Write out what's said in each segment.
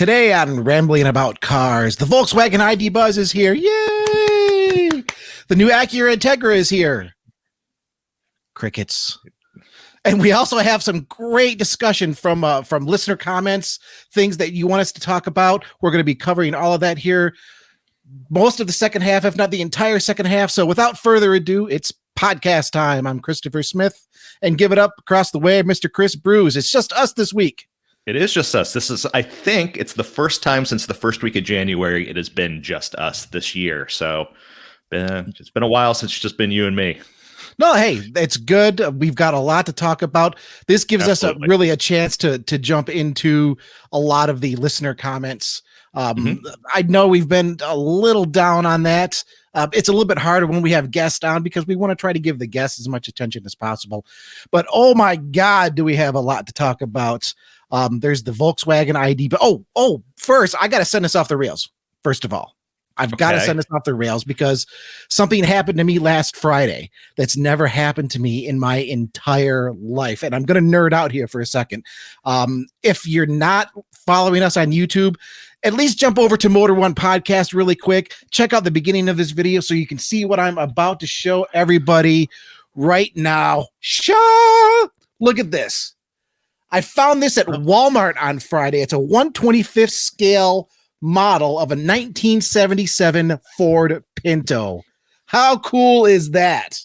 Today on Rambling About Cars, the Volkswagen Id Buzz is here. Yay! The new Acura Integra is here. Crickets. And we also have some great discussion from listener comments, things that you want us to talk about. We're going to be covering all of that here, most of the second half, if not the entire second half. So without further ado, it's podcast time. I'm Christopher Smith, and give it up across the way, Mr. Chris Bruce. It's just us this week. It is just us. This is, I think, it's the first time since the first week of January it has been just us this year. So it's been a while since it's just been you and me. No, hey, it's good. We've got a lot to talk about. This gives us really a chance to jump into a lot of the listener comments. I know we've been a little down on that. It's a little bit harder when we have guests on because we want to try to give the guests as much attention as possible. But oh my God, do we have a lot to talk about? There's the Volkswagen ID. But first, I got to send us off the rails. First of all, I've got to send us off the rails because something happened to me last Friday that's never happened to me in my entire life. And I'm going to nerd out here for a second. If you're not following us on YouTube, at least jump over to Motor One Podcast really quick. Check out the beginning of this video so you can see what I'm about to show everybody right now. Look at this. I found this at Walmart on Friday. It's a 1/25th scale model of a 1977 Ford Pinto. How cool is that?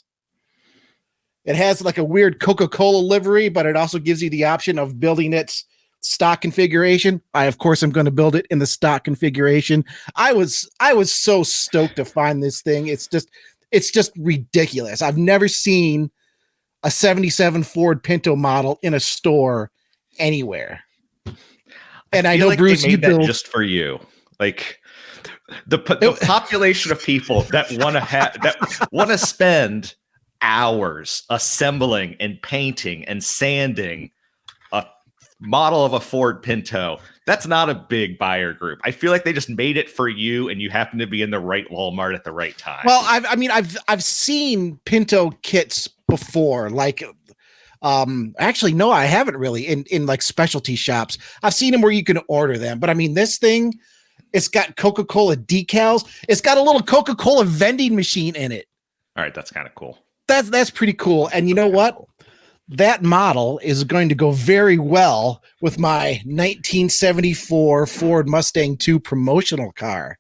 It has like a weird Coca-Cola livery, but it also gives you the option of building its stock configuration. I, of course, am going to build it in the stock configuration. I was so stoked to find this thing. It's just ridiculous. I've never seen a 77 Ford Pinto model in a store anywhere. And I know, like, Bruce, you built just for you, like the population of people that want to spend hours assembling and painting and sanding a model of a Ford Pinto. That's not a big buyer group. I feel like they just made it for you, and you happen to be in the right Walmart at the right time. Well, I've seen Pinto kits before, like. Actually, no, I haven't really in like specialty shops. I've seen them where you can order them, but I mean, this thing, it's got Coca-Cola decals. It's got a little Coca-Cola vending machine in it. All right. That's kind of cool. That's pretty cool. And you know what? That model is going to go very well with my 1974 Ford Mustang II promotional car.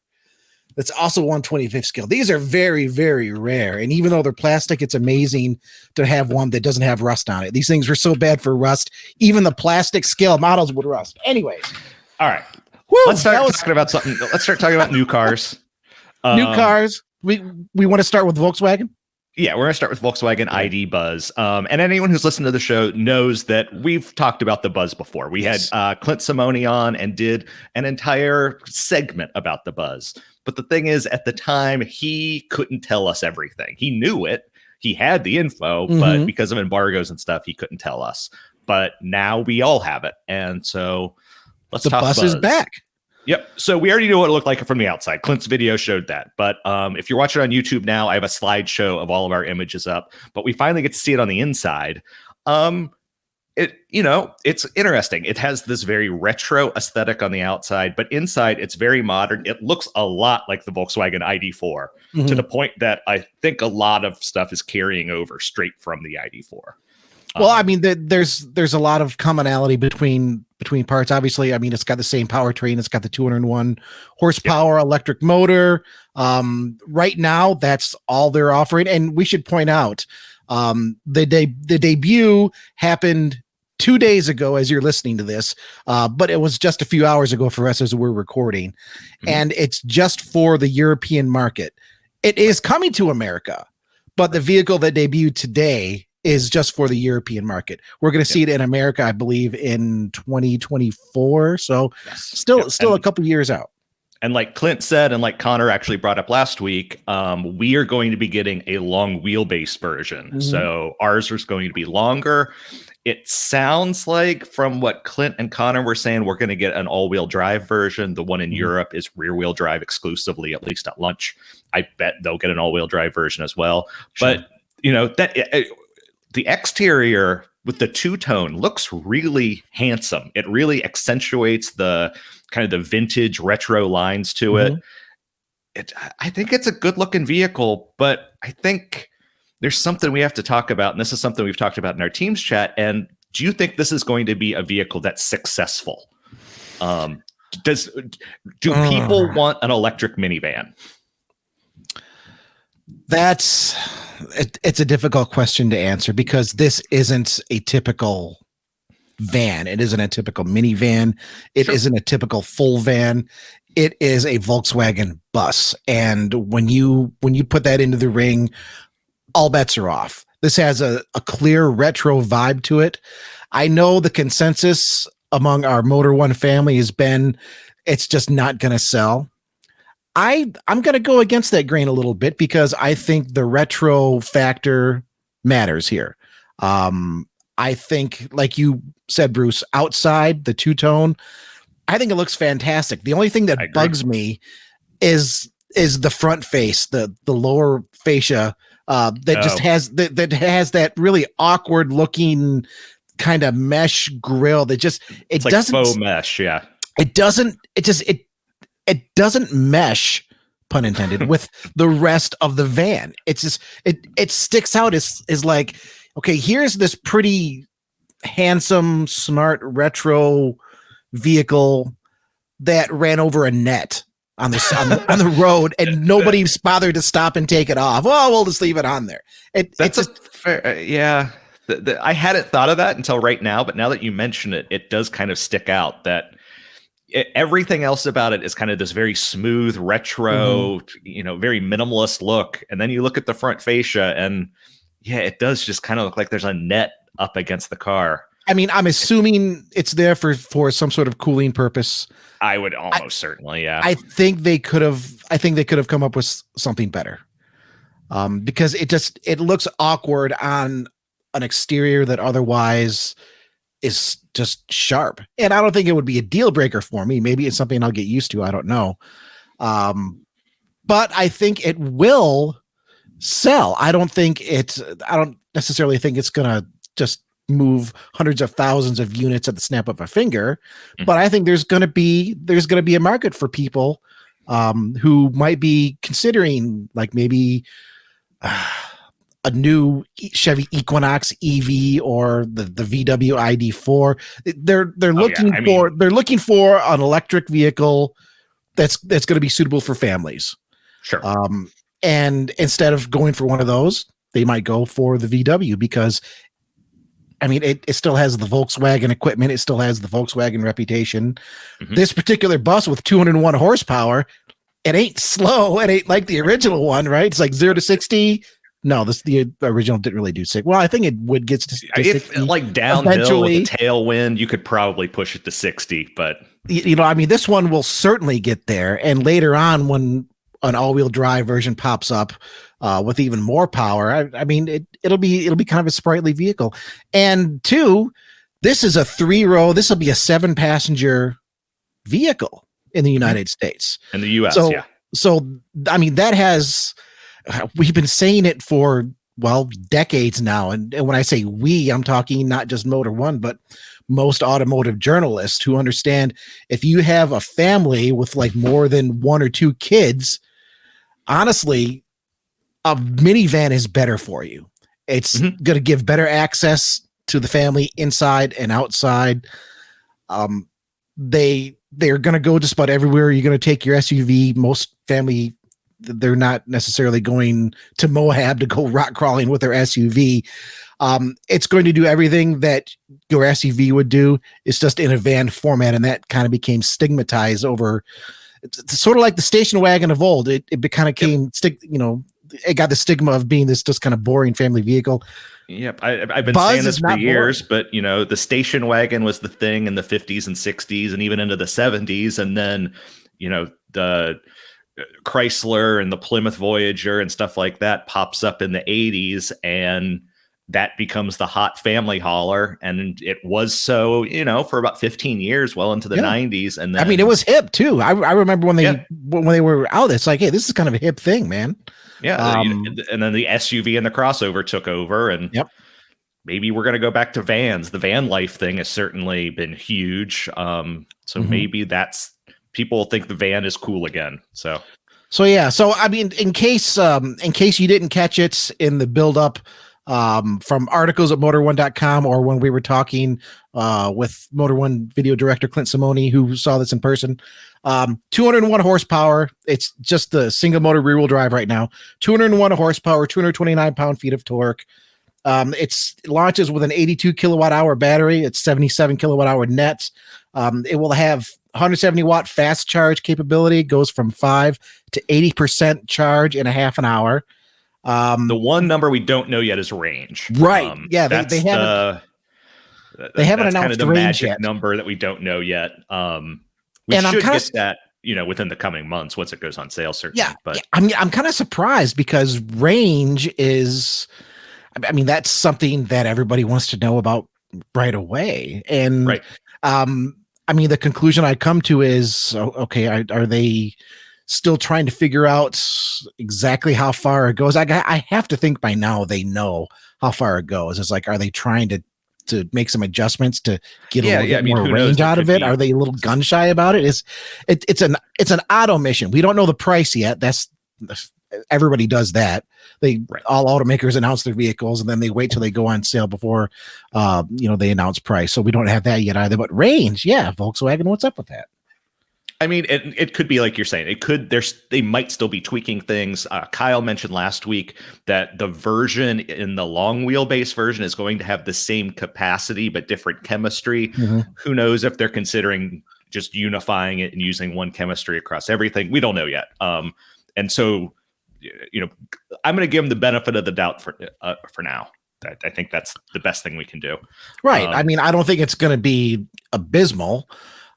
That's also 1/25th scale. These are very, very rare. And even though they're plastic, it's amazing to have one that doesn't have rust on it. These things were so bad for rust. Even the plastic scale models would rust. Anyways. All right. Let's start talking about something. Let's start talking about new cars. New cars. We want to start with Volkswagen? Yeah, we're going to start with Volkswagen Id Buzz. And anyone who's listened to the show knows that we've talked about the Buzz before. We had Clint Simone on and did an entire segment about the Buzz. But the thing is, at the time, he couldn't tell us everything. He knew it. He had the info, but because of embargoes and stuff, he couldn't tell us. But now we all have it. And so let's talk Buzz. The Buzz is back. Yep. So we already knew what it looked like from the outside. Clint's video showed that. But if you're watching on YouTube now, I have a slideshow of all of our images up. But we finally get to see it on the inside. It's interesting. It has this very retro aesthetic on the outside, but inside it's very modern. It looks a lot like the Volkswagen ID4 to the point that I think a lot of stuff is carrying over straight from the ID4. Well, I mean, there's a lot of commonality between parts. Obviously, I mean, it's the same powertrain. It's got the 201 horsepower electric motor. Right now, that's all they're offering. And we should point out, the debut happened 2 days ago as you're listening to this, but it was just a few hours ago for us as we're recording. And it's just for the European market. It is coming to America, but the vehicle that debuted today is just for the European market. We're going to see it in America, I believe, in 2024. So still a couple years out. And like Clint said, and like Connor actually brought up last week, we are going to be getting a long wheelbase version. So ours is going to be longer. It sounds like from what Clint and Connor were saying, we're going to get an all-wheel drive version. The one in Europe is rear-wheel drive exclusively, at least at launch. I bet they'll get an all-wheel drive version as well. Sure. But, that the exterior with the two-tone looks really handsome. It really accentuates the kind of the vintage retro lines to it. I think it's a good looking vehicle, but I think there's something we have to talk about. And this is something we've talked about in our Teams chat. And do you think this is going to be a vehicle that's successful? Do people want an electric minivan? It's a difficult question to answer because this isn't a typical van. It isn't a typical minivan. It isn't a typical full van. It is a Volkswagen bus. And when you put that into the ring, all bets are off. This has a clear retro vibe to it. I know the consensus among our Motor One family has been it's just not going to sell. I'm going to go against that grain a little bit because I think the retro factor matters here. I think, like you said, Bruce, outside the two-tone, I think it looks fantastic. The only thing that bugs me is the front face, the lower fascia just has that really awkward looking kind of mesh grill that just it's like doesn't faux mesh. Yeah, it doesn't mesh, pun intended, with the rest of the van. It's just it sticks out as like, okay, here's this pretty handsome, smart retro vehicle that ran over a net on the road, and nobody's bothered to stop and take it off. Well, we'll just leave it on there. That's just fair. Yeah. I hadn't thought of that until right now, but now that you mention it, it does kind of stick out that everything else about it is kind of this very smooth retro, very minimalist look. And then you look at the front fascia and yeah, it does just kind of look like there's a net up against the car. I mean, I'm assuming it's there for some sort of cooling purpose. I would almost certainly, yeah. I think they could have come up with something better. Because it looks awkward on an exterior that otherwise is just sharp. And I don't think it would be a deal breaker for me. Maybe it's something I'll get used to. I don't know. But I think it will sell. I don't necessarily think it's going to just move hundreds of thousands of units at the snap of a finger, but I think there's going to be a market for people who might be considering like maybe a new Chevy Equinox EV or the VW ID4. They're looking for an electric vehicle that's going to be suitable for families. Sure. And instead of going for one of those, they might go for the VW because I mean, it still has the Volkswagen equipment. It still has the Volkswagen reputation. This particular bus with 201 horsepower, it ain't slow. It ain't like the original one, right? It's like 0 to 60. No, the original didn't really do 60. Well, I think it would get to 60. Like downhill with a tailwind, you could probably push it to 60. But I mean, this one will certainly get there. And later on, when an all-wheel drive version pops up with even more power, I mean, it'll be kind of a sprightly vehicle. And two, this is a 3-row. This will be a 7-passenger vehicle in the United States. In the U.S., yeah. So I mean, we've been saying it for decades now. And when I say we, I'm talking not just Motor One, but most automotive journalists who understand if you have a family with like more than 1 or 2 kids, honestly, a minivan is better for you. It's going to give better access to the family inside and outside. They're going to go just about everywhere. You're going to take your SUV. Most family, they're not necessarily going to Moab to go rock crawling with their SUV. It's going to do everything that your SUV would do. It's just in a van format, and that kind of became stigmatized over. It's sort of like the station wagon of old. It kind of came it got the stigma of being this just kind of boring family vehicle. Yep. I've been saying this for years, but the station wagon was the thing in the 50s and 60s and even into the 70s. And then, the Chrysler and the Plymouth Voyager and stuff like that pops up in the 80s, and that becomes the hot family hauler. And it was so, for about 15 years, well into the 90s. And then, I mean, it was hip too. I remember when they were out, it's like, hey, this is kind of a hip thing, man. Yeah. And then the SUV and the crossover took over, and maybe we're going to go back to vans. The van life thing has certainly been huge. So maybe people think the van is cool again. So yeah. So I mean, in case you didn't catch it in the build up from articles at motor1.com, or when we were talking with Motor One video director Clint Simoni, who saw this in person, 201 horsepower. It's just the single motor rear wheel drive right now. 201 horsepower, 229 pound-feet of torque. It launches with an 82 kilowatt hour battery. It's 77 kilowatt hour net. It will have 170 watt fast charge capability. Goes from 5 to 80% charge in a half an hour. The one number we don't know yet is range. Right. Yeah. They haven't announced kind of the range magic yet. number that we don't know yet. We should get that, within the coming months once it goes on sale, certainly. Yeah. But I'm kind of surprised because range is, I mean, that's something that everybody wants to know about right away. And right. I mean, the conclusion I come to is, okay, are they still trying to figure out exactly how far it goes? I have to think by now they know how far it goes. It's like, are they trying to make some adjustments to get a little bit more range out of it? Are they a little gun shy about it? It's an odd omission. We don't know the price yet. Everybody does that. All automakers announce their vehicles and then they wait till they go on sale before they announce price. So we don't have that yet either. But range, yeah, Volkswagen, what's up with that? I mean, it could be like you're saying. They might still be tweaking things. Kyle mentioned last week that the version in the long wheelbase version is going to have the same capacity but different chemistry. Who knows if they're considering just unifying it and using one chemistry across everything? We don't know yet. And so, I'm going to give them the benefit of the doubt for now. I think that's the best thing we can do. Right. I mean, I don't think it's going to be abysmal.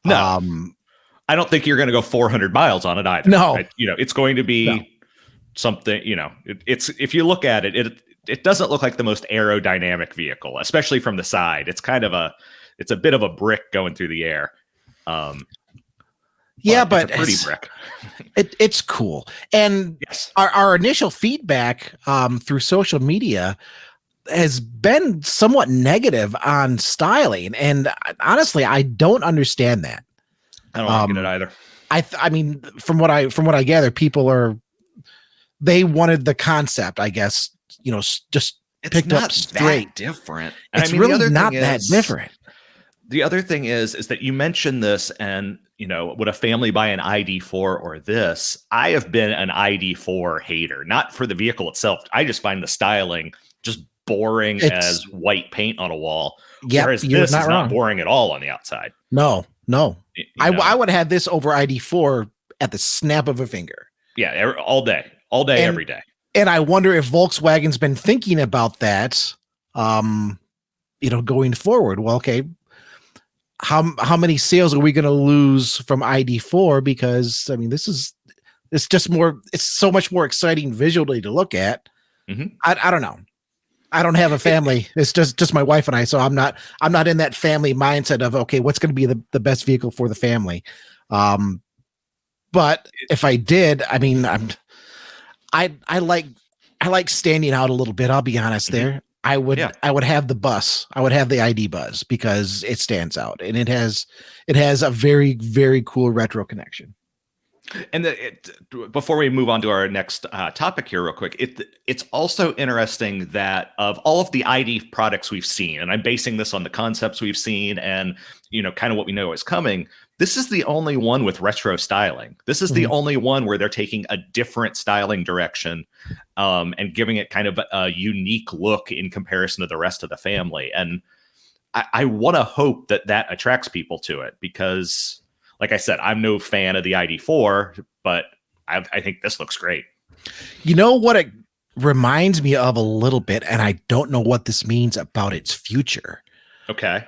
No. I don't think you're going to go 400 miles on it either. No, right? It's going to be something, it's, if you look at it, it doesn't look like the most aerodynamic vehicle, especially from the side. It's it's a bit of a brick going through the air. But it's a pretty brick. It's cool. And yes, our initial feedback through social media has been somewhat negative on styling. And honestly, I don't understand that. I don't get it either. I mean, from what I gather, they wanted the concept, I guess, just picked up straight. That different. It's really not that different. The other thing is that you mentioned this, and would a family buy an ID4 or this? I have been an ID4 hater, not for the vehicle itself. I just find the styling just boring as white paint on a wall. Yeah, whereas this is not boring at all on the outside. No. I would have this over ID4 at the snap of a finger. Yeah, all day, every day. And I wonder if Volkswagen's been thinking about that, going forward. Well, okay, how many sales are we going to lose from ID4? Because I mean, it's so much more exciting visually to look at. I don't know. I don't have a family. It's just my wife and I. So I'm not in that family mindset of, okay, what's going to be the best vehicle for the family. But if I did, I mean, I like standing out a little bit. I'll be honest there. I would have the bus. I would have the ID Buzz because it stands out and it has a very, very cool retro connection. And before we move on to our next topic here real quick, it's also interesting that of all of the ID products we've seen, and I'm basing this on the concepts we've seen and, kind of what we know is coming, this is the only one with retro styling. This is the only one where they're taking a different styling direction and giving it kind of a unique look in comparison to the rest of the family. And I want to hope that attracts people to it because, like I said, I'm no fan of the ID4, but I think this looks great. You know what it reminds me of a little bit, and I don't know what this means about its future. Okay.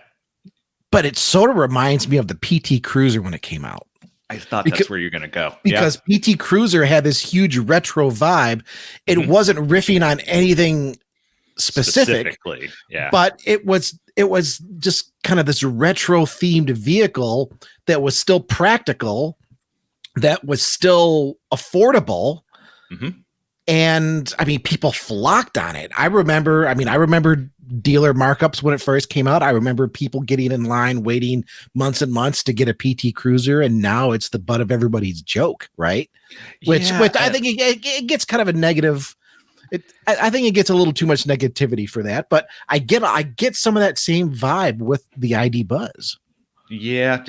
But it sort of reminds me of the PT Cruiser when it came out. I thought that's where you're going to go. Because PT Cruiser had this huge retro vibe. It wasn't riffing on anything specifically, but it was just kind of this retro themed vehicle that was still practical, that was still affordable, And I mean, people flocked on it. I remember dealer markups when it first came out. I remember people getting in line, waiting months and months to get a PT Cruiser. And now it's the butt of everybody's joke, right? Which I think it gets kind of a negative. I think it gets a little too much negativity for that, but I get some of that same vibe with the ID Buzz. Yeah,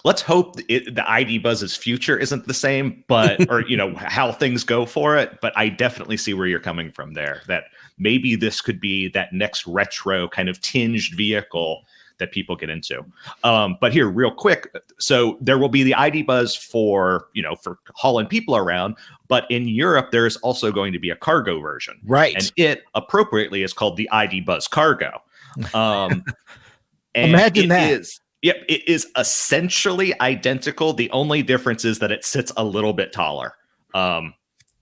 let's hope the ID Buzz's future isn't the same, but or how things go for it. But I definitely see where you're coming from there. That maybe this could be that next retro kind of tinged vehicle that people get into. But here, real quick, so there will be the ID Buzz for hauling people around, but in Europe there is also going to be a cargo version, right? And it appropriately is called the ID Buzz Cargo. And imagine that. Yep, it is essentially identical. The only difference is that it sits a little bit taller.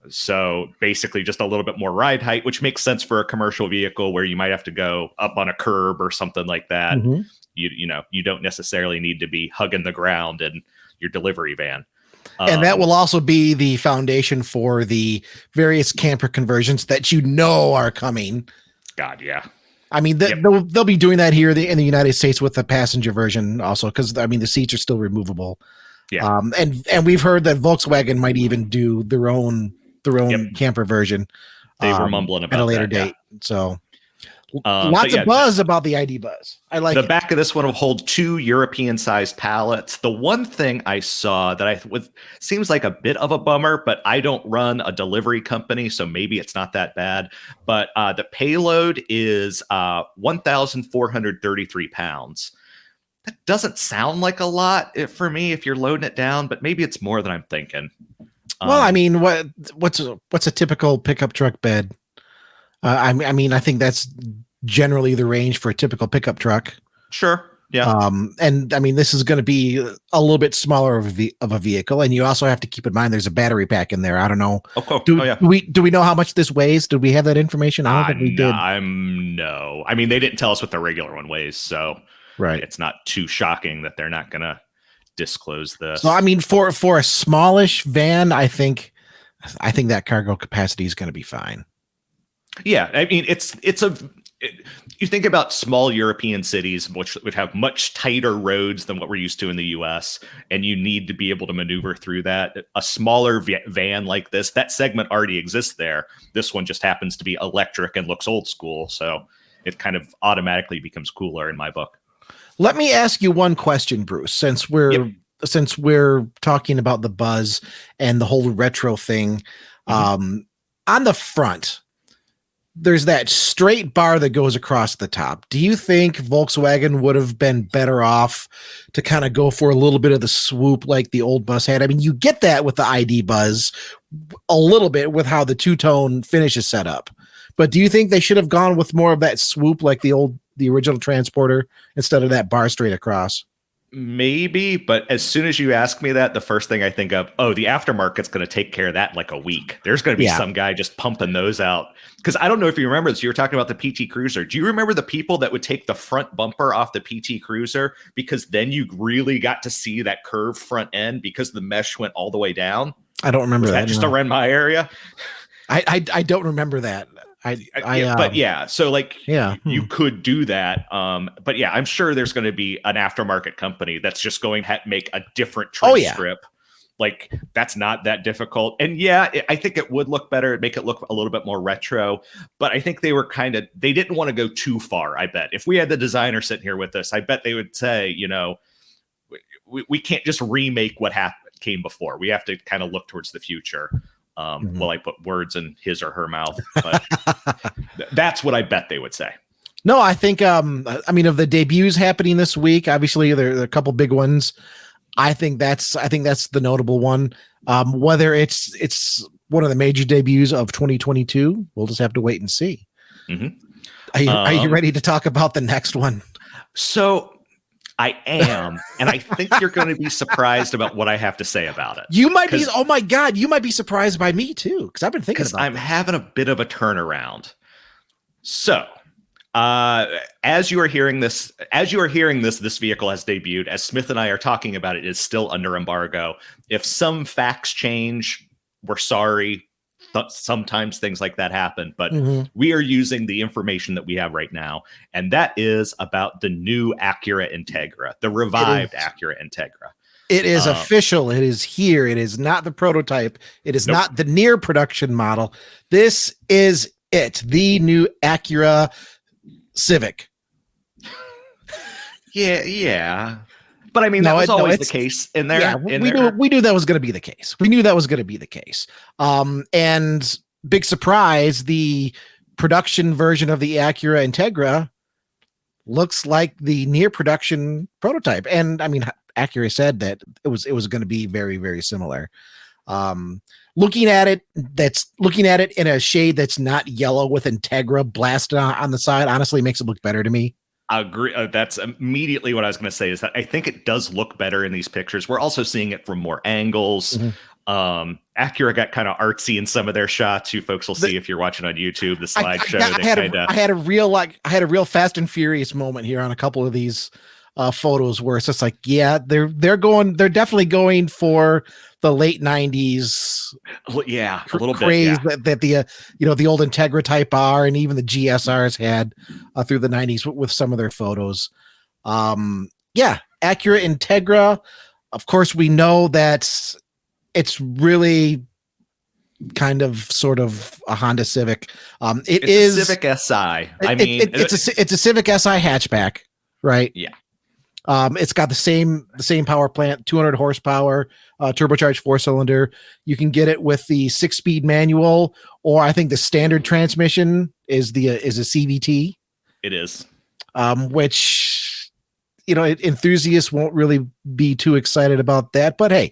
So basically just a little bit more ride height, which makes sense for a commercial vehicle where you might have to go up on a curb or something like that. Mm-hmm. You don't necessarily need to be hugging the ground in your delivery van. And that will also be the foundation for the various camper conversions that are coming. God, yeah. I mean, they'll be doing that here in the United States with the passenger version also, because I mean the seats are still removable. Yeah. And we've heard that Volkswagen might even do their own camper version. They were mumbling about at a later date. Yeah. So lots of buzz about the ID Buzz. I like the back of this one will hold 2 European-sized pallets. The one thing I saw that seems like a bit of a bummer, but I don't run a delivery company, so maybe it's not that bad. But the payload is 1,433 pounds. That doesn't sound like a lot for me if you're loading it down, but maybe it's more than I'm thinking. Well, I mean, what's a typical pickup truck bed? I mean, I think that's generally the range for a typical pickup truck. Sure. Yeah. And I mean, this is going to be a little bit smaller of a vehicle, and you also have to keep in mind there's a battery pack in there. I don't know. Do we know how much this weighs? Did we have that information? I don't think we did. No. I mean, they didn't tell us what the regular one weighs, so right. It's not too shocking that they're not going to disclose this. So I mean, for a smallish van, I think that cargo capacity is going to be fine. Yeah, I mean, you think about small European cities, which would have much tighter roads than what we're used to in the U.S., and you need to be able to maneuver through that. A smaller van like this, that segment already exists there. This one just happens to be electric and looks old school, so it kind of automatically becomes cooler in my book. Let me ask you one question, Bruce, since we're talking about the Buzz and the whole retro thing. On the front, there's that straight bar that goes across the top. Do you think Volkswagen would have been better off to kind of go for a little bit of the swoop like the old Buzz had? I mean, you get that with the ID Buzz a little bit with how the two-tone finish is set up. But do you think they should have gone with more of that swoop like the original Transporter instead of that bar straight across? Maybe, but as soon as you ask me that, the first thing I think of, the aftermarket's going to take care of that in like a week. There's going to be some guy just pumping those out. Because I don't know if you remember this, you were talking about the PT Cruiser. Do you remember the people that would take the front bumper off the PT Cruiser because then you really got to see that curved front end because the mesh went all the way down? I don't remember that. Just around my area? I don't remember that. So like you could do that. But yeah, I'm sure there's going to be an aftermarket company that's just going to make a different trim strip. Like that's not that difficult. And I think it would look better, make it look a little bit more retro, but I think they didn't want to go too far. I bet if we had the designer sitting here with us, I bet they would say, we can't just remake what came before. We have to kind of look towards the future. Well, I put words in his or her mouth, but that's what I bet they would say. No, I think, of the debuts happening this week, obviously there are a couple big ones. I think that's the notable one. Whether it's one of the major debuts of 2022, we'll just have to wait and see. Mm-hmm. Are you ready to talk about the next one? So I am, and I think you're going to be surprised about what I have to say about it. You might be. Oh my God, you might be surprised by me too, because I've been thinking about. I'm having a bit of a turnaround. So, as you are hearing this, this vehicle has debuted. As Smith and I are talking about it, is still under embargo. If some facts change, we're sorry. sometimes things like that happen, but Mhm. we are using the information that we have right now, and that is about the new Acura Integra, the revived Acura Integra. It is official. It is here. It is not the prototype. It is not the near production model. This is it. The new Acura Civic. Yeah. But I mean, that was always the case in there. Yeah, we knew that was going to be the case. We knew that was going to be the case. And big surprise, the production version of the Acura Integra looks like the near production prototype. And I mean, Acura said that it was going to be very, very similar. Looking at it in a shade that's not yellow with Integra blasted on the side honestly makes it look better to me. I agree. That's immediately what I was going to say, is that I think it does look better in these pictures. We're also seeing it from more angles. Mm-hmm. Acura got kind of artsy in some of their shots. You folks will see if you're watching on YouTube, the slideshow. I had a real Fast and Furious moment here on a couple of these photos where it's just like, yeah, they're definitely going for the late 90s. Yeah, a little craze bit, that the the old Integra Type R and even the GSRs had through the 90s with some of their photos. Acura Integra. Of course, we know that it's really kind of sort of a Honda Civic. It's a Civic SI. It's a Civic SI hatchback, right? Yeah. It's got the same power plant, 200 horsepower, turbocharged 4-cylinder. You can get it with the 6-speed manual, or I think the standard transmission is a CVT. It is, which enthusiasts won't really be too excited about that. But hey,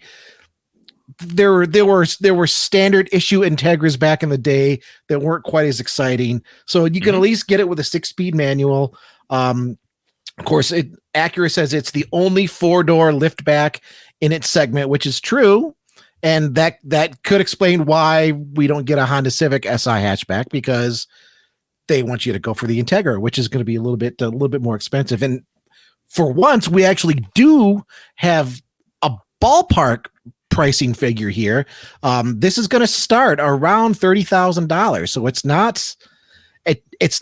there were standard issue Integras back in the day that weren't quite as exciting. So you can at least get it with a 6-speed manual. Of course, Acura says it's the only 4-door liftback in its segment, which is true, and that could explain why we don't get a Honda Civic SI hatchback, because they want you to go for the Integra, which is going to be a little bit more expensive. And for once, we actually do have a ballpark pricing figure here. This is going to start around $30,000, so it's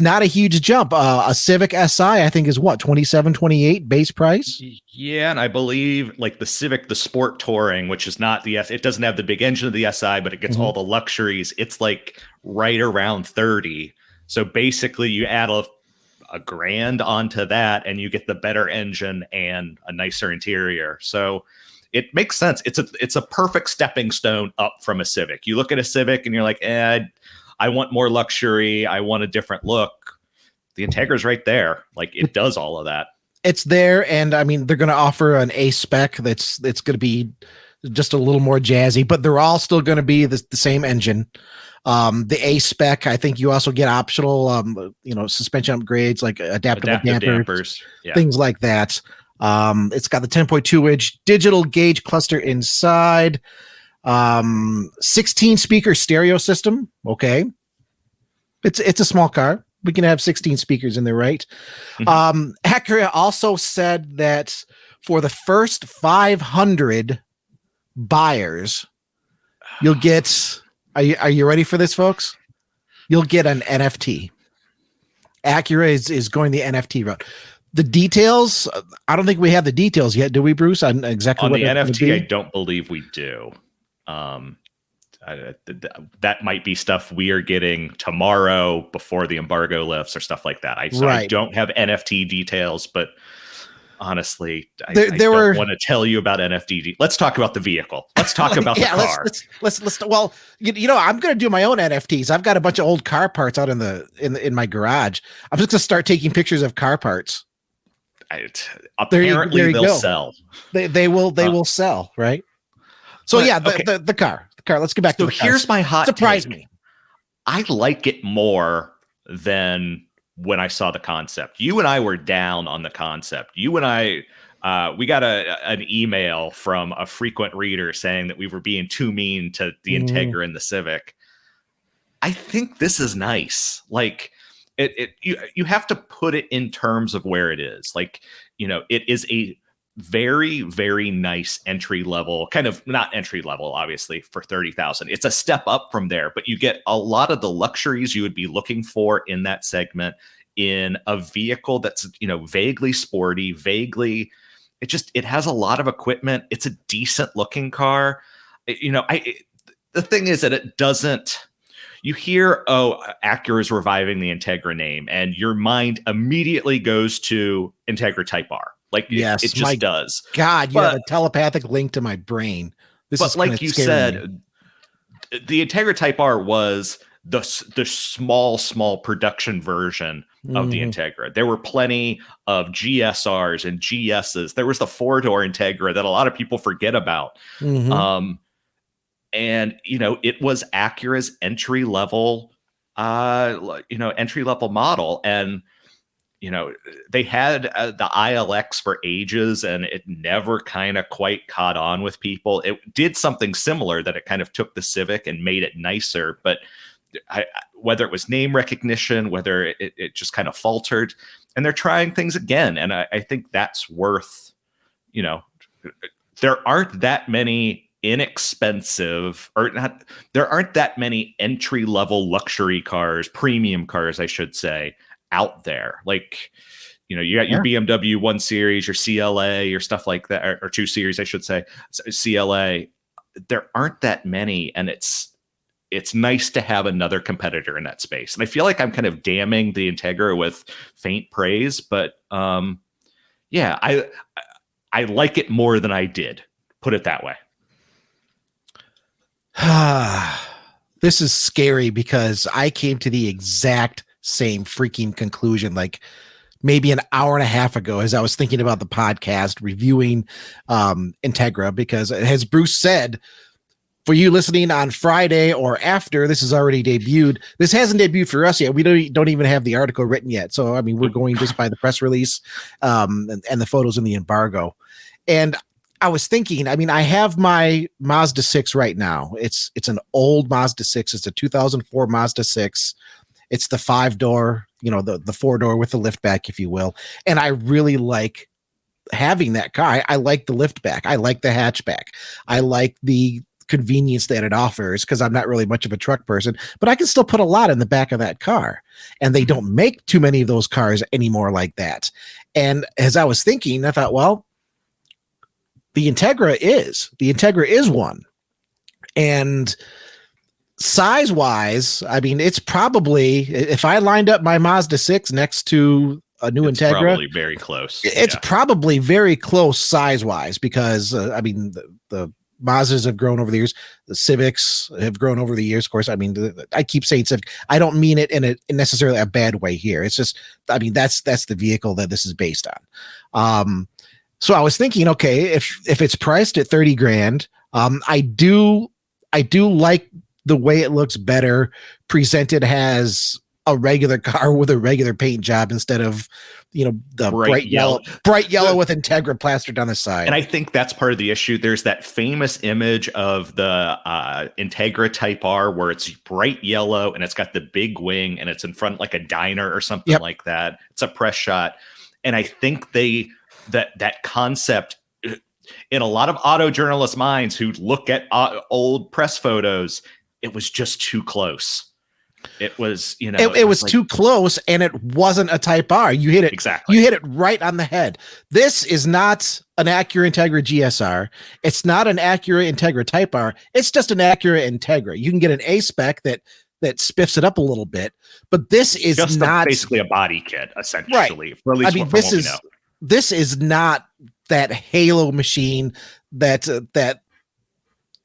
not a huge jump. A Civic Si, I think, is what, 27, 28 base price? Yeah, and I believe like the Civic, the Sport Touring, which is not it doesn't have the big engine of the Si, but it gets all the luxuries. It's like right around 30. So basically you add a grand onto that and you get the better engine and a nicer interior. So it makes sense. It's a perfect stepping stone up from a Civic. You look at a Civic and you're like, I want more luxury. I want a different look. The Integra's right there. Like, it does all of that. It's there. And I mean, they're going to offer an A spec that's going to be just a little more jazzy, but they're all still going to be the same engine. The A spec, I think you also get optional, suspension upgrades like adaptable dampers. Things like that. It's got the 10.2 inch digital gauge cluster inside. 16 speaker stereo system. Okay. It's a small car. We can have 16 speakers in there, right? Acura also said that for the first 500 buyers, you'll get, are you ready for this, folks? You'll get an NFT. Acura is going the NFT route. The details, I don't think we have the details yet, do we, Bruce? On exactly on what the NFT, I don't believe we do. That might be stuff we are getting tomorrow before the embargo lifts or stuff like that. I don't have NFT details, but honestly, I don't want to tell you about NFT. Let's talk about the vehicle. Let's talk about the car. Let's well, I'm going to do my own NFTs. I've got a bunch of old car parts out in my garage. I'm just going to start taking pictures of car parts. Apparently they'll sell. They will sell, right? So the car. Let's get back to the car. Here's my hot Surprise me. I like it more than when I saw the concept. You and I were down on the concept. You and I, we got an email from a frequent reader saying that we were being too mean to the Integra and the Civic. I think this is nice. Like you have to put it in terms of where it is. Like, it is very, very nice entry level, kind of not entry level, obviously, for 30,000. It's a step up from there, but you get a lot of the luxuries you would be looking for in that segment in a vehicle that's, vaguely sporty, it has a lot of equipment. It's a decent looking car. The thing is that it doesn't, you hear, Acura is reviving the Integra name, and your mind immediately goes to Integra Type R. Like, yes, it just does. God, you have a telepathic link to my brain. This is like you said, the Integra Type R was the small production version of the Integra. There were plenty of GSRs and GSs. There was the 4-door Integra that a lot of people forget about. And, it was Acura's entry level model. And, they had the ILX for ages, and it never kind of quite caught on with people. It did something similar, that it kind of took the Civic and made it nicer, but whether it was name recognition, whether it just kind of faltered, and they're trying things again. And I think that's worth, there aren't that many inexpensive, there aren't that many entry level luxury cars, premium cars, I should say, out there. Like, you got your BMW 1 Series, your CLA, your stuff like that, or 2 Series, I should say, CLA. There aren't that many, and it's nice to have another competitor in that space. And I feel like I'm kind of damning the Integra with faint praise, but I like it more than I did. Put it that way. This is scary, because I came to the exact same freaking conclusion, like maybe an hour and a half ago, as I was thinking about the podcast reviewing Integra, because as Bruce said, for you listening on Friday or after, this is already debuted. This hasn't debuted for us yet. We don't even have the article written yet. So, I mean, we're going just by the press release and the photos in the embargo. And I was thinking, I mean, I have my Mazda 6 right now. It's an old Mazda 6. It's a 2004 Mazda 6. It's the 5-door, the 4-door with the lift back, if you will. And I really like having that car. I like the lift back. I like the hatchback. I like the convenience that it offers, because I'm not really much of a truck person, but I can still put a lot in the back of that car. And they don't make too many of those cars anymore like that. And as I was thinking, I thought, well, the Integra is one. And size-wise, I mean, it's probably, if I lined up my Mazda 6 next to a new Integra, probably very close. It's probably very close size-wise, because I mean, the Mazdas have grown over the years. The Civics have grown over the years. Of course, I mean, I keep saying Civic. I don't mean it in necessarily a bad way here. It's just, I mean, that's the vehicle that this is based on. So I was thinking, okay, if it's priced at 30 grand, I do like the way it looks better presented as a regular car with a regular paint job, instead of, the bright yellow with Integra plastered on the side. And I think that's part of the issue. There's that famous image of the Integra Type R where it's bright yellow and it's got the big wing and it's in front like a diner or something like that. It's a press shot. And I think that concept, in a lot of auto journalists' minds who look at old press photos, it was just too close. It was, it was like, too close, and it wasn't a Type R. You hit it exactly. You hit it right on the head. This is not an Acura Integra GSR. It's not an Acura Integra Type R. It's just an Acura Integra. You can get an A spec that spiffs it up a little bit, but this is just not basically a body kit, essentially. Right. For at least, I mean, this is not that Halo machine that's going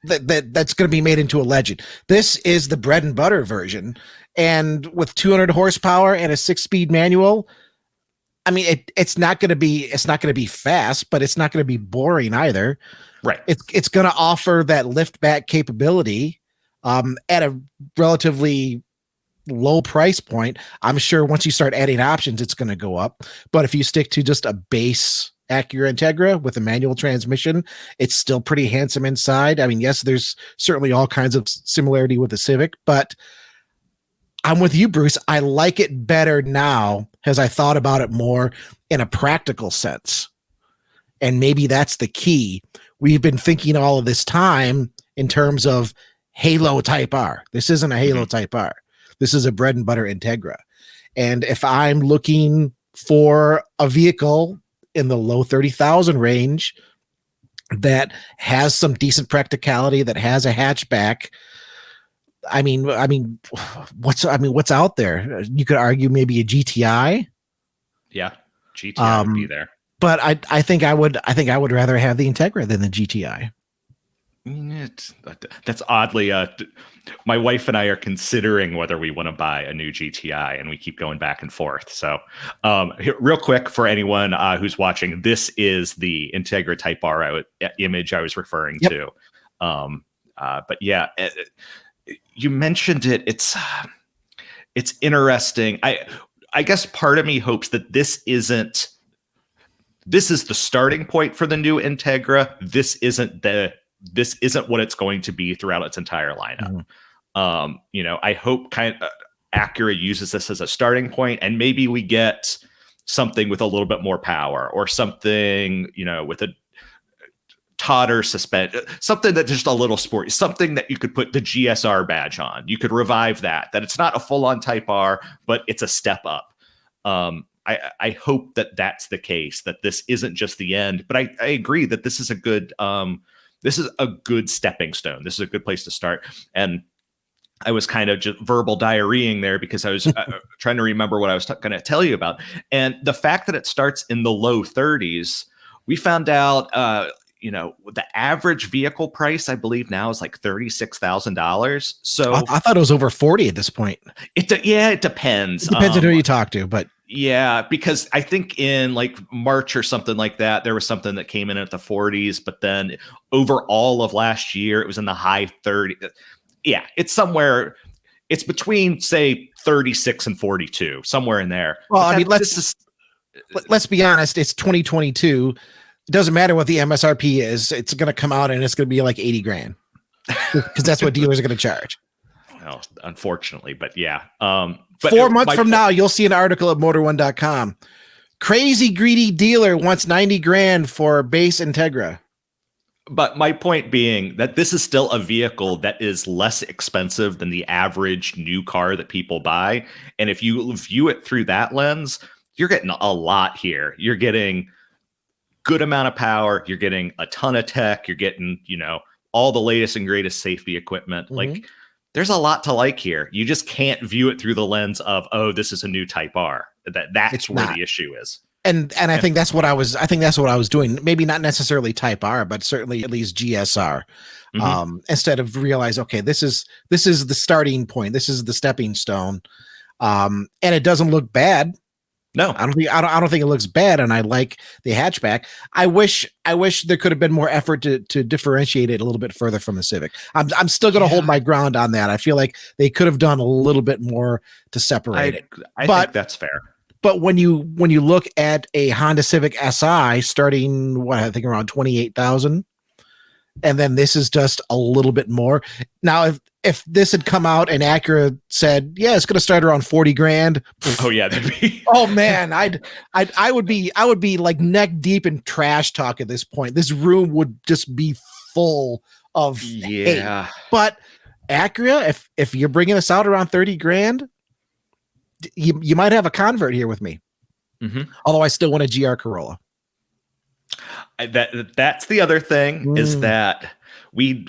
to be made into a legend. This is the bread and butter version, and with 200 horsepower and a 6-speed manual. I mean, it's not going to be fast, but it's not going to be boring either. Right. It's going to offer that lift back capability at a relatively low price point. I'm sure once you start adding options, it's going to go up. But if you stick to just a base Acura Integra with a manual transmission, it's still pretty handsome inside. I mean, yes, there's certainly all kinds of similarity with the Civic, but I'm with you, Bruce. I like it better now as I thought about it more in a practical sense. And maybe that's the key. We've been thinking all of this time in terms of Halo Type R. This isn't a Halo Type R. This is a bread and butter Integra. And if I'm looking for a vehicle in the low 30,000 range that has some decent practicality, that has a hatchback, I mean, what's out there? You could argue maybe a GTI. Yeah, GTI would be there. But I think I would rather have the Integra than the GTI. That's oddly, my wife and I are considering whether we want to buy a new GTI, and we keep going back and forth. So, real quick for anyone who's watching, this is the Integra Type R image I was referring to. But yeah, you mentioned it. It's interesting. I guess part of me hopes that this is the starting point for the new Integra. This isn't what it's going to be throughout its entire lineup. I hope Acura uses this as a starting point, and maybe we get something with a little bit more power, or something, with a Totter suspension, something that just a little sporty, something that you could put the GSR badge on. You could revive that it's not a full-on Type R, but it's a step up. I hope that that's the case, that this isn't just the end, but I agree that this is a good stepping stone. This is a good place to start. And I was kind of just verbal diarrheaing there because I was trying to remember what I was going to tell you about. And the fact that it starts in the low 30s, we found out, the average vehicle price, I believe now, is like $36,000. So I thought it was over 40 at this point. It depends. It depends on who you talk to, but yeah, because I think in like March or something like that, there was something that came in at the 40s, but then over all of last year, it was in the high 30s. Yeah, it's between, say, 36 and 42, somewhere in there. Well, let's be honest. It's 2022. It doesn't matter what the MSRP is. It's going to come out and it's going to be like 80 grand because that's what dealers are going to charge. Well, unfortunately, but yeah. But 4 months from now, you'll see an article at motor1.com. Crazy greedy dealer wants 90 grand for base Integra. But my point being that this is still a vehicle that is less expensive than the average new car that people buy. And if you view it through that lens, you're getting a lot here. You're getting good amount of power. You're getting a ton of tech. You're getting, all the latest and greatest safety equipment. Mm-hmm. Like, there's a lot to like here. You just can't view it through the lens of, oh, this is a new Type R. That's where the issue is. And I think that's what I was doing. Maybe not necessarily Type R, but certainly at least GSR. Instead of realize, okay, this is the starting point. This is the stepping stone. And it doesn't look bad. No, I don't think it looks bad, and I like the hatchback. I wish there could have been more effort to differentiate it a little bit further from the Civic. I'm still going to hold my ground on that. I feel like they could have done a little bit more to separate it. I think that's fair. But when you look at a Honda Civic Si starting I think around 28,000, and then this is just a little bit more. Now, if this had come out and Acura said, yeah, it's going to start around 40 grand. Oh yeah. That'd be, oh man. I would be like neck deep in trash talk at this point. This room would just be full of hate. But Acura, if you're bringing us out around 30 grand, you might have a convert here with me. Although I still want a GR Corolla. That's the other thing is that we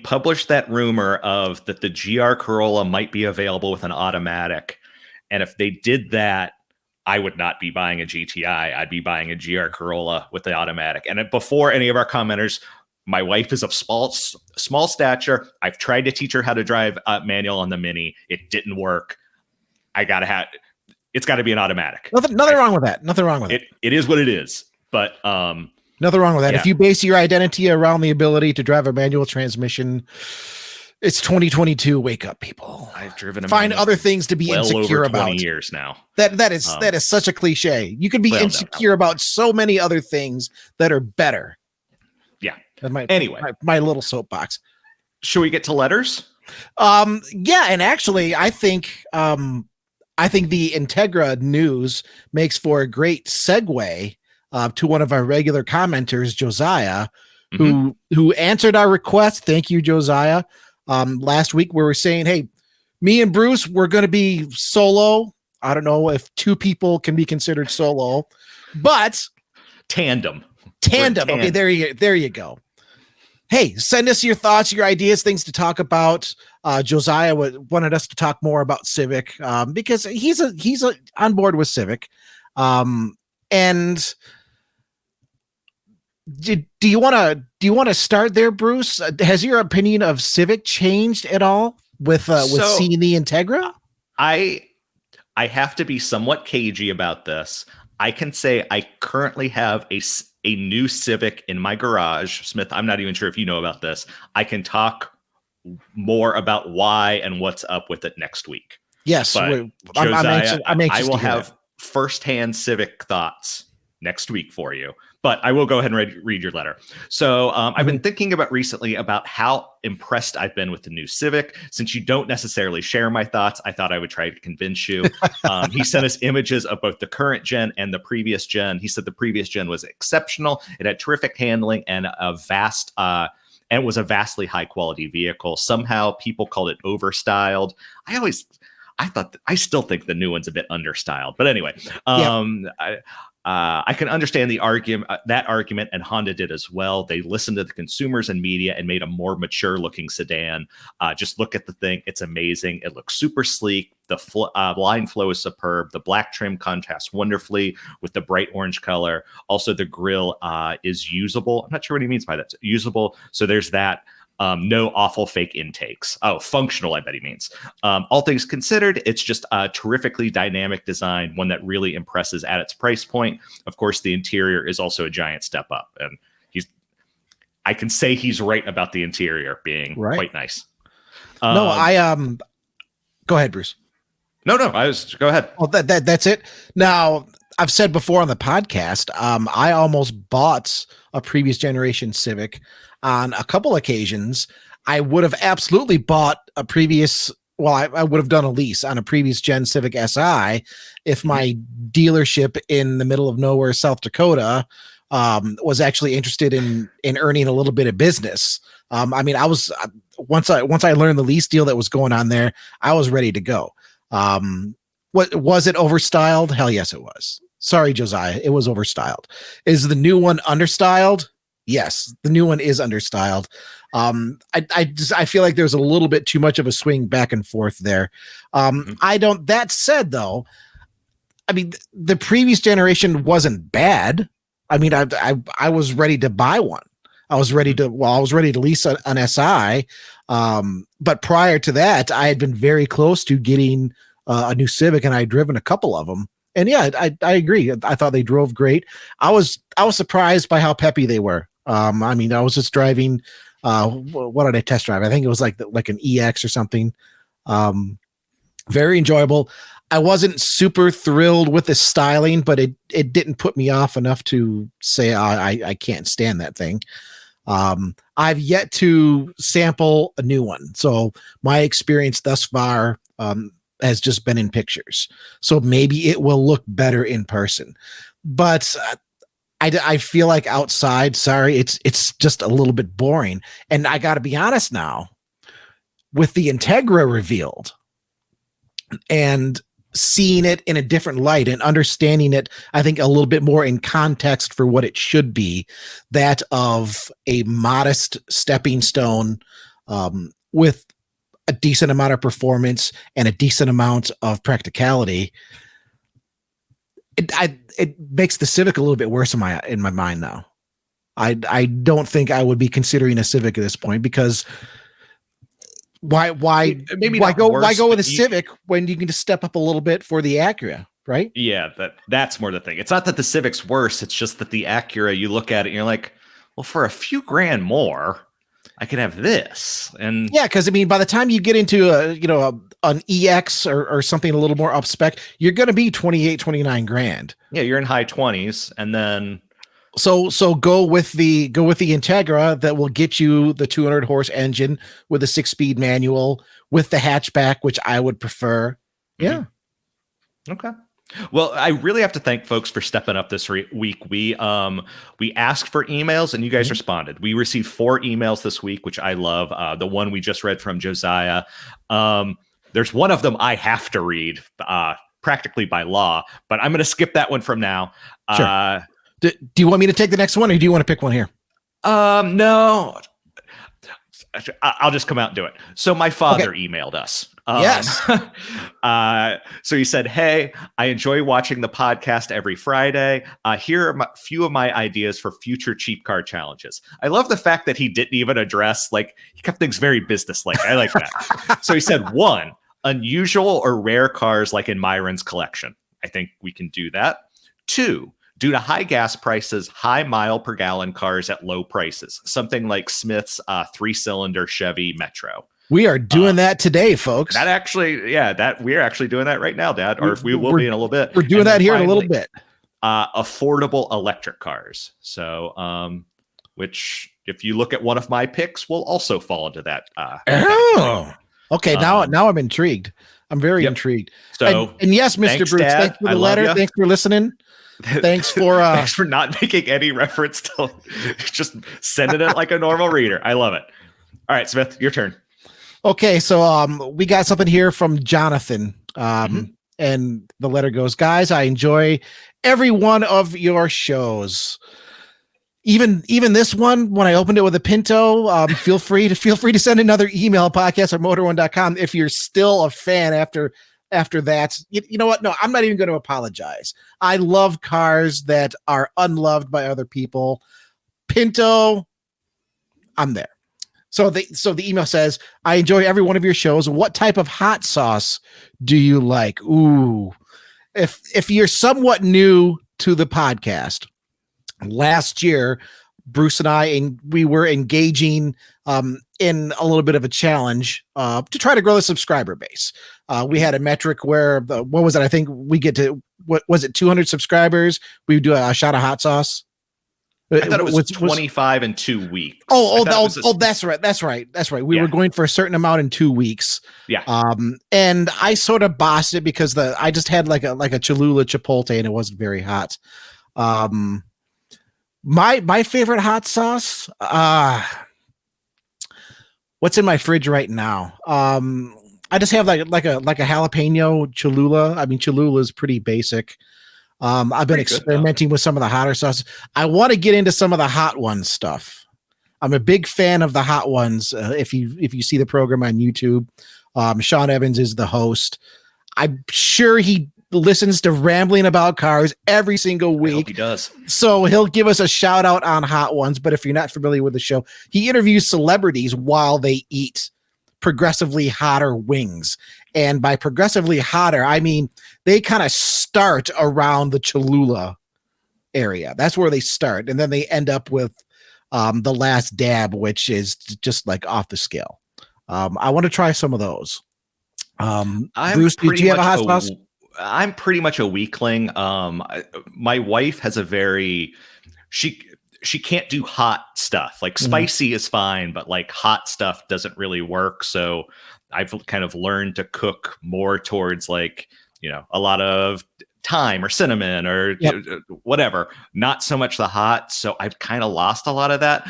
published that rumor of that the GR Corolla might be available with an automatic, and if they did that, I would not be buying a GTI. I'd be buying a GR Corolla with the automatic. And before any of our commenters, my wife is of small stature. I've tried to teach her how to drive manual on the Mini. It didn't work. It's got to be an automatic. Nothing wrong with that. Nothing wrong with it. It is what it is. But nothing wrong with that. Yeah. If you base your identity around the ability to drive a manual transmission, it's 2022. Wake up, people. I've driven find other things to be insecure about. 20 years now. That is such a cliche. You can be insecure about so many other things that are better. Yeah. Anyway, my little soapbox. Should we get to letters? Yeah, and actually, I think the Integra news makes for a great segue to one of our regular commenters, Josiah, who answered our request. Thank you, Josiah. Last week we were saying, hey, me and Bruce, we're going to be solo. I don't know if two people can be considered solo, but tandem. Okay, there you go. Hey, send us your thoughts, your ideas, things to talk about. Josiah wanted us to talk more about Civic because he's on board with Civic. And do you want to start there, Bruce? Has your opinion of Civic changed at all with seeing the Integra? I have to be somewhat cagey about this. I can say I currently have a new Civic in my garage. Smith, I'm not even sure if you know about this. I can talk more about why and what's up with it next week. Yes, but Josiah, I'm anxious I will have firsthand Civic thoughts next week for you. But I will go ahead and read your letter. So I've been thinking about recently about how impressed I've been with the new Civic. Since you don't necessarily share my thoughts, I thought I would try to convince you. He sent us images of both the current gen and the previous gen. He said the previous gen was exceptional. It had terrific handling and it was a vastly high quality vehicle. Somehow people called it overstyled. I still think the new one's a bit understyled. But anyway, I can understand the argument, and Honda did as well. They listened to the consumers and media and made a more mature looking sedan. Just look at the thing. It's amazing. It looks super sleek. The line flow is superb. The black trim contrasts wonderfully with the bright orange color. Also, the grille is usable. I'm not sure what he means by that. It's usable. So there's that. No awful fake intakes. Oh, functional, I bet he means. All things considered, it's just a terrifically dynamic design, one that really impresses at its price point. Of course, the interior is also a giant step up. And I can say he's right about the interior being quite nice. Go ahead, Bruce. No, go ahead. Well, that's it. Now, I've said before on the podcast, I almost bought a previous generation Civic on a couple occasions. I would have absolutely bought a previous, I would have done a lease on a previous gen Civic Si if my dealership in the middle of nowhere, South Dakota, was actually interested in earning a little bit of business. I was once I learned the lease deal that was going on there, I was ready to go. What was it overstyled? Hell yes, it was. Sorry, Josiah, it was overstyled. Is the new one understyled? Yes, the new one is understyled. I feel like there's a little bit too much of a swing back and forth there. That said though, the previous generation wasn't bad. I was ready to buy one. I was ready to lease an SI. But prior to that, I had been very close to getting a new Civic, and I had driven a couple of them. And yeah, I agree. I thought they drove great. I was surprised by how peppy they were. I was just driving. What did I test drive? I think it was like an EX or something. Very enjoyable. I wasn't super thrilled with the styling, but it didn't put me off enough to say I can't stand that thing. I've yet to sample a new one, so my experience thus far has just been in pictures. So maybe it will look better in person, but I feel like outside, sorry, it's just a little bit boring. And I got to be honest now, with the Integra revealed and seeing it in a different light and understanding it, I think a little bit more in context for what it should be, that of a modest stepping stone with a decent amount of performance and a decent amount of practicality. It makes the Civic a little bit worse in my mind now. I don't think I would be considering a Civic at this point, because why go with a Civic when you can just step up a little bit for the Acura, right? Yeah, that's more the thing. It's not that the Civic's worse, it's just that the Acura, you look at it and you're like, well, for a few grand more, I could have this. And yeah, because by the time you get into an EX or something a little more up spec, you're going to be 29 grand. Yeah, you're in high 20s, and then so go with the Integra that will get you the 200 horse engine with a 6-speed manual with the hatchback, which I would prefer. Yeah. Okay. Well, I really have to thank folks for stepping up this week. We asked for emails and you guys responded. We received 4 emails this week, which I love. The one we just read from Josiah. There's one of them I have to read practically by law, but I'm going to skip that one from now. Sure. Do you want me to take the next one, or do you want to pick one here? No. I'll just come out and do it. So my father emailed us. Yes. So he said, "Hey, I enjoy watching the podcast every Friday. Here are a few of my ideas for future cheap car challenges." I love the fact that he didn't even address, like, he kept things very business-like. I like that. So he said, 1, unusual or rare cars like in Myron's collection. I think we can do that. 2, due to high gas prices, high mile per gallon cars at low prices. Something like Smith's 3-cylinder Chevy Metro. We are doing that today, folks. That actually, we're actually doing that right now, Dad. Or if we will be in a little bit. We're doing that here in a little bit. Affordable electric cars. So, which if you look at one of my picks, will also fall into that. Okay. Now I'm intrigued. I'm very intrigued. So, and yes, Mr. Thanks, Bruce, Dad. thanks for the letter. Thanks for listening. Thanks for not making any reference to just sending it like a normal reader. I love it. All right, Smith, your turn. Okay, so we got something here from Jonathan. And the letter goes, "Guys, I enjoy every one of your shows. Even this one, when I opened it with a Pinto, feel free to send another email, podcast@motor1.com, if you're still a fan after that. You know what? No, I'm not even going to apologize. I love cars that are unloved by other people. Pinto, I'm there." So the email says, "I enjoy every one of your shows. What type of hot sauce do you like?" Ooh. If you're somewhat new to the podcast, last year, Bruce and we were engaging in a little bit of a challenge to try to grow the subscriber base. We had a metric where, what was it? I think we get to, what was it, 200 subscribers? We would do a shot of hot sauce. I thought it was 25 in 2 weeks. That's right. We were going for a certain amount in 2 weeks. Yeah. And I sort of bossed it because I just had like a Cholula Chipotle and it wasn't very hot. My favorite hot sauce, what's in my fridge right now? I just have like a jalapeno Cholula. I mean, Cholula is pretty basic. I've been experimenting with some of the hotter sauces. I want to get into some of the hot ones stuff. I'm a big fan of the hot ones. If you see the program on YouTube, Sean Evans is the host. I'm sure he listens to rambling about cars every single week. I hope he does. So he'll give us a shout out on hot ones. But if you're not familiar with the show, he interviews celebrities while they eat progressively hotter wings. And by progressively hotter, I mean they kind of start around the Cholula area. That's where they start. And then they end up with the last dab, which is just like off the scale. I want to try some of those. Bruce, did you have a hot sauce? I'm pretty much a weakling. My wife has she can't do hot stuff. Like spicy is fine, but like hot stuff doesn't really work. So I've kind of learned to cook more towards like, a lot of thyme or cinnamon or whatever, not so much the hot. So I've kind of lost a lot of that.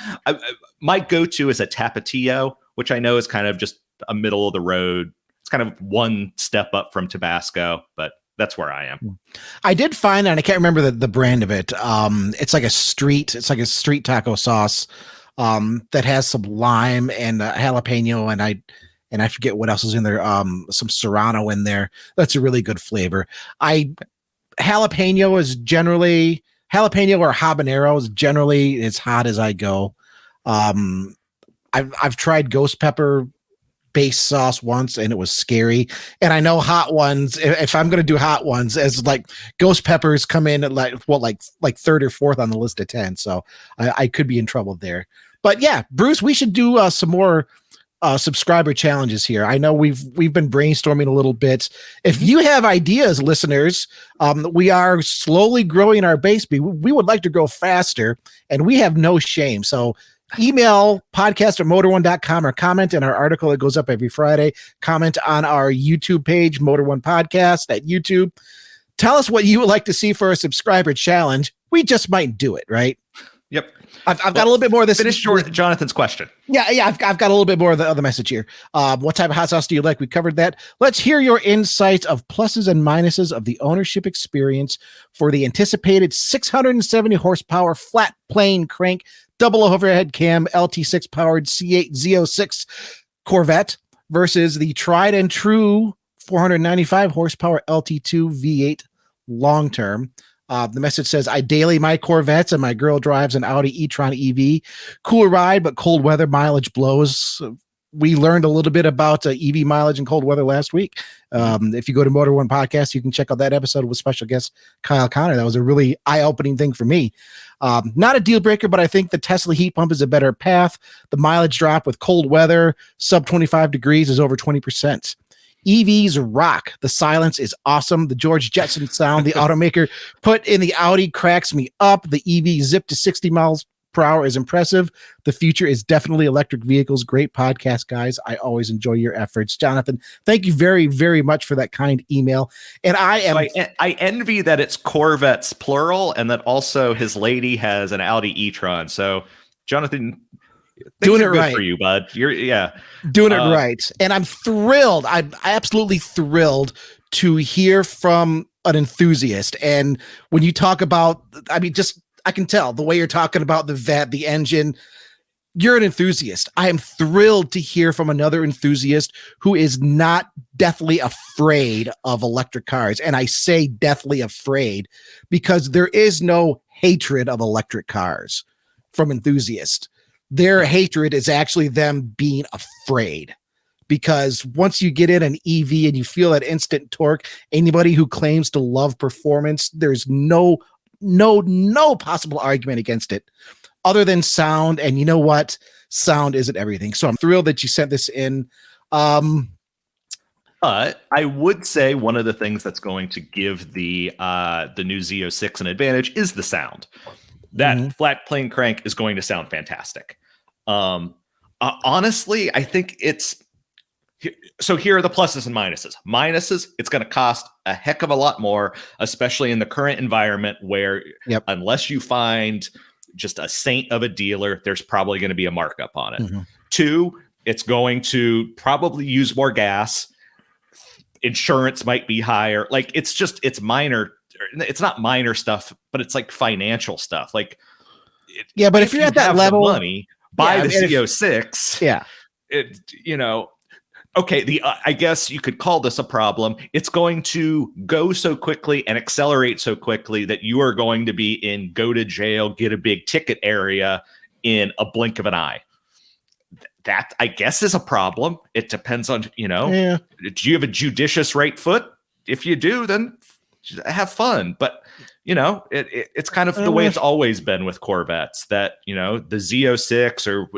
My go-to is a Tapatio, which I know is kind of just a middle of the road. It's kind of one step up from Tabasco, but that's where I am. I did find, and I can't remember the brand of it. It's like a street taco sauce that has some lime and jalapeno, and I forget what else is in there. Some Serrano in there. That's a really good flavor. Jalapeno or habanero is generally as hot as I go. I've tried ghost pepper base sauce once and it was scary. And I know hot ones, if I'm going to do hot ones, as like ghost peppers come in at like third or fourth on the list of 10. So I could be in trouble there. But yeah, Bruce, we should do some more subscriber challenges here. I know we've been brainstorming a little bit. If you have ideas, listeners, we are slowly growing our base. We would like to grow faster, and we have no shame. So email podcast@motor1.com or comment in our article that goes up every Friday. Comment on our YouTube page, Motor One Podcast at YouTube. tell us what you would like to see for a subscriber challenge. We just might do it, right? Yep. I've got a little bit more of this. Finish Jonathan's question. Yeah, I've got a little bit more of the other message here. What type of hot sauce do you like? We covered that. Let's hear your insights of pluses and minuses of the ownership experience for the anticipated 670 horsepower flat plane crank double overhead cam LT6 powered C8 Z06 Corvette versus the tried and true 495 horsepower LT2 V8 long term. The message says, I daily my Corvettes and my girl drives an Audi e-tron EV. Cool ride, but cold weather mileage blows. We learned a little bit about EV mileage and cold weather last week. If you go to Motor One Podcast, you can check out that episode with special guest Kyle Connor. That was a really eye-opening thing for me. Not a deal breaker, but I think the Tesla heat pump is a better path. The mileage drop with cold weather, sub 25 degrees is over 20%. EVs rock. The silence is awesome. The George Jetson sound the automaker put in the Audi cracks me up. The EV zip to 60 miles per hour is impressive. The future is definitely electric vehicles. Great podcast, guys. I always enjoy your efforts. Jonathan, thank you very, very much for that kind email. And I envy that it's Corvettes plural and that also his lady has an Audi e-tron. So Jonathan, doing it right for you, bud. You're doing it right. And I'm thrilled. I'm absolutely thrilled to hear from an enthusiast. And when you talk about, I can tell the way you're talking about the vet, the engine, you're an enthusiast. I am thrilled to hear from another enthusiast who is not deathly afraid of electric cars. And I say deathly afraid because there is no hatred of electric cars from enthusiasts. Their hatred is actually them being afraid, because once you get in an EV and you feel that instant torque, anybody who claims to love performance, there's no possible argument against it other than sound. And you know what? Sound isn't everything. So I'm thrilled that you sent this in. But I would say one of the things that's going to give the new Z06 an advantage is the sound. That flat plane crank is going to sound fantastic. Honestly, I think it's so. Here are the pluses and minuses. Minuses, it's going to cost a heck of a lot more, especially in the current environment where unless you find just a saint of a dealer, there's probably going to be a markup on it. Two, it's going to probably use more gas. Insurance might be higher. Like it's minor. It's not minor stuff, but it's like financial stuff. Like, but if you're at that level, money, buy the Z06. Okay. I guess you could call this a problem. It's going to go so quickly and accelerate so quickly that you are going to be in go to jail, get a big ticket area in a blink of an eye. That, I guess, is a problem. It depends on, do you have a judicious right foot? If you do, then have fun. But it's kind of the way it's always been with Corvettes, that the Z06 or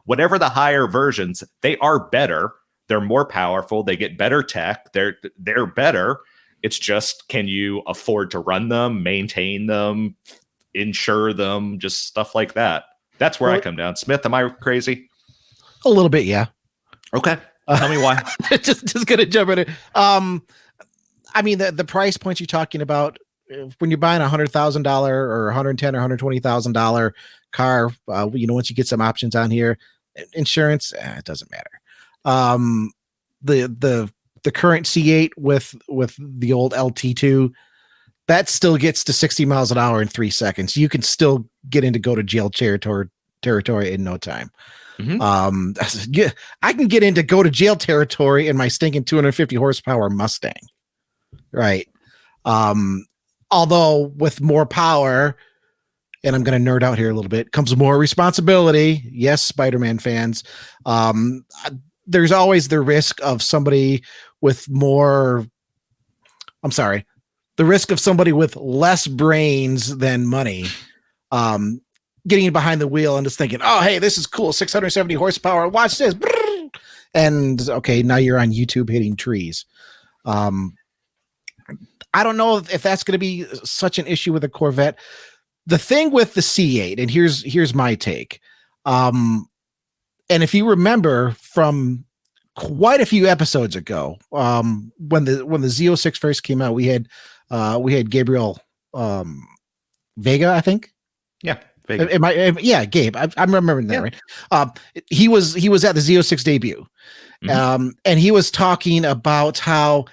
whatever the higher versions, they are better, they're more powerful, they get better tech, they're better. It's just, can you afford to run them, maintain them, insure them, just stuff like that. That's where I come down. Smith, am I crazy? A little bit, yeah. Okay, tell me why. just gonna jump in it. I mean, the price points you're talking about, when you're buying $100,000 or $110,000 or $120,000 car, once you get some options on here, insurance, it doesn't matter. The current C8 with the old LT2, that still gets to 60 miles an hour in 3 seconds. You can still get into go to jail territory in no time. I can get into go to jail territory in my stinking 250 horsepower Mustang. Right. Although with more power, and I'm going to nerd out here a little bit, comes more responsibility. Yes, Spider-Man fans. There's always the risk of somebody with the risk of somebody with less brains than money, getting behind the wheel and just thinking, oh, hey, this is cool. 670 horsepower. Watch this. And okay, now you're on YouTube hitting trees. I don't know if that's going to be such an issue with a Corvette. The thing with the C8, and here's my take. And if you remember from quite a few episodes ago, when the Z06 first came out, we had We had Gabriel Vega, I think. Yeah. Vega. Yeah, Gabe. I'm remembering that, right? He was at the Z06 debut. And he was talking about how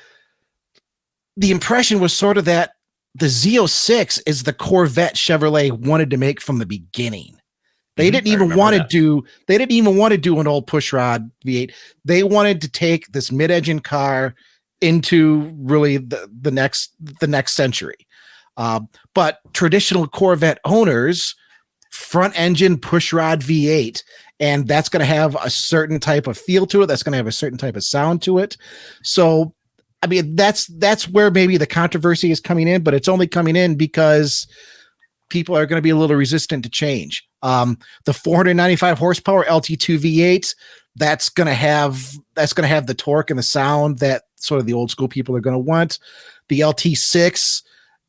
the impression was sort of that the Z06 is the Corvette Chevrolet wanted to make from the beginning. They didn't even want to do an old pushrod V8. They wanted to take this mid-engine car into really the next century. But traditional Corvette owners, front engine pushrod V8, and that's going to have a certain type of feel to it. That's going to have a certain type of sound to it. So, I mean, that's where maybe the controversy is coming in, but it's only coming in because people are going to be a little resistant to change. The 495 horsepower LT2 V8, that's going to have the torque and the sound that sort of the old school people are going to want. The LT6,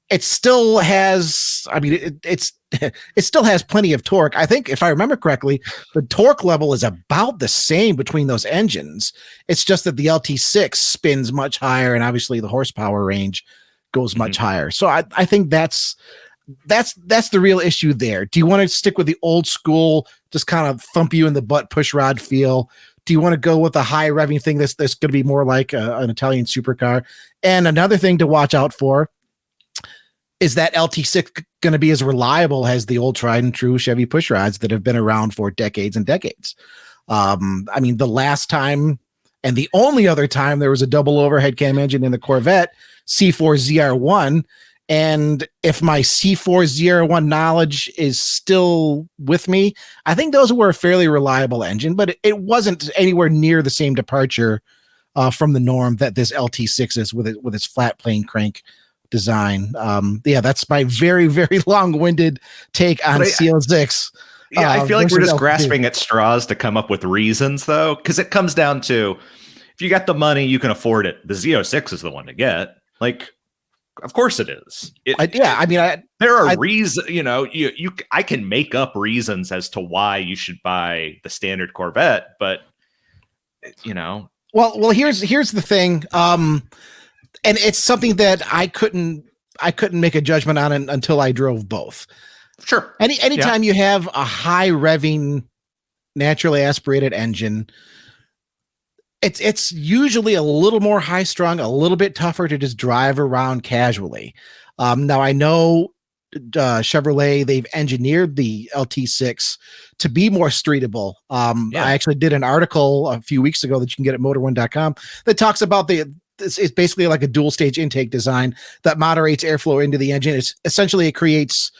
it still has, I mean, it still has plenty of torque. I think if I remember correctly, the torque level is about the same between those engines. It's just that the LT6 spins much higher, and obviously the horsepower range goes much higher. So I think that's the real issue there. Do you want to stick with the old school, just kind of thump you in the butt pushrod feel? Do you want to go with a high revving thing that's going to be more like an Italian supercar? And another thing to watch out for is that LT6 going to be as reliable as the old tried and true Chevy pushrods that have been around for decades and decades? I mean, the last time and the only other time there was a double overhead cam engine in the Corvette C4 ZR1. And if my C4 ZR1 knowledge is still with me, I think those were a fairly reliable engine, but it wasn't anywhere near the same departure from the norm that this LT6 is with its flat plane crank design. Yeah, that's my very, very long-winded take on CO6. Yeah, I feel like we're just grasping at straws to come up with reasons, though, because it comes down to, if you got the money, you can afford it. The Z06 is the one to get. Like, of course it is. There are reasons, I can make up reasons as to why you should buy the standard Corvette, but Well, here's the thing. And it's something that I couldn't make a judgment on until I drove both. Sure. Anytime you have a high revving, naturally aspirated engine, it's usually a little more high strung, a little bit tougher to just drive around casually. Now I know Chevrolet, they've engineered the LT6 to be more streetable. I actually did an article a few weeks ago that you can get at motor1.com that talks about it's basically like a dual stage intake design that moderates airflow into the engine. It creates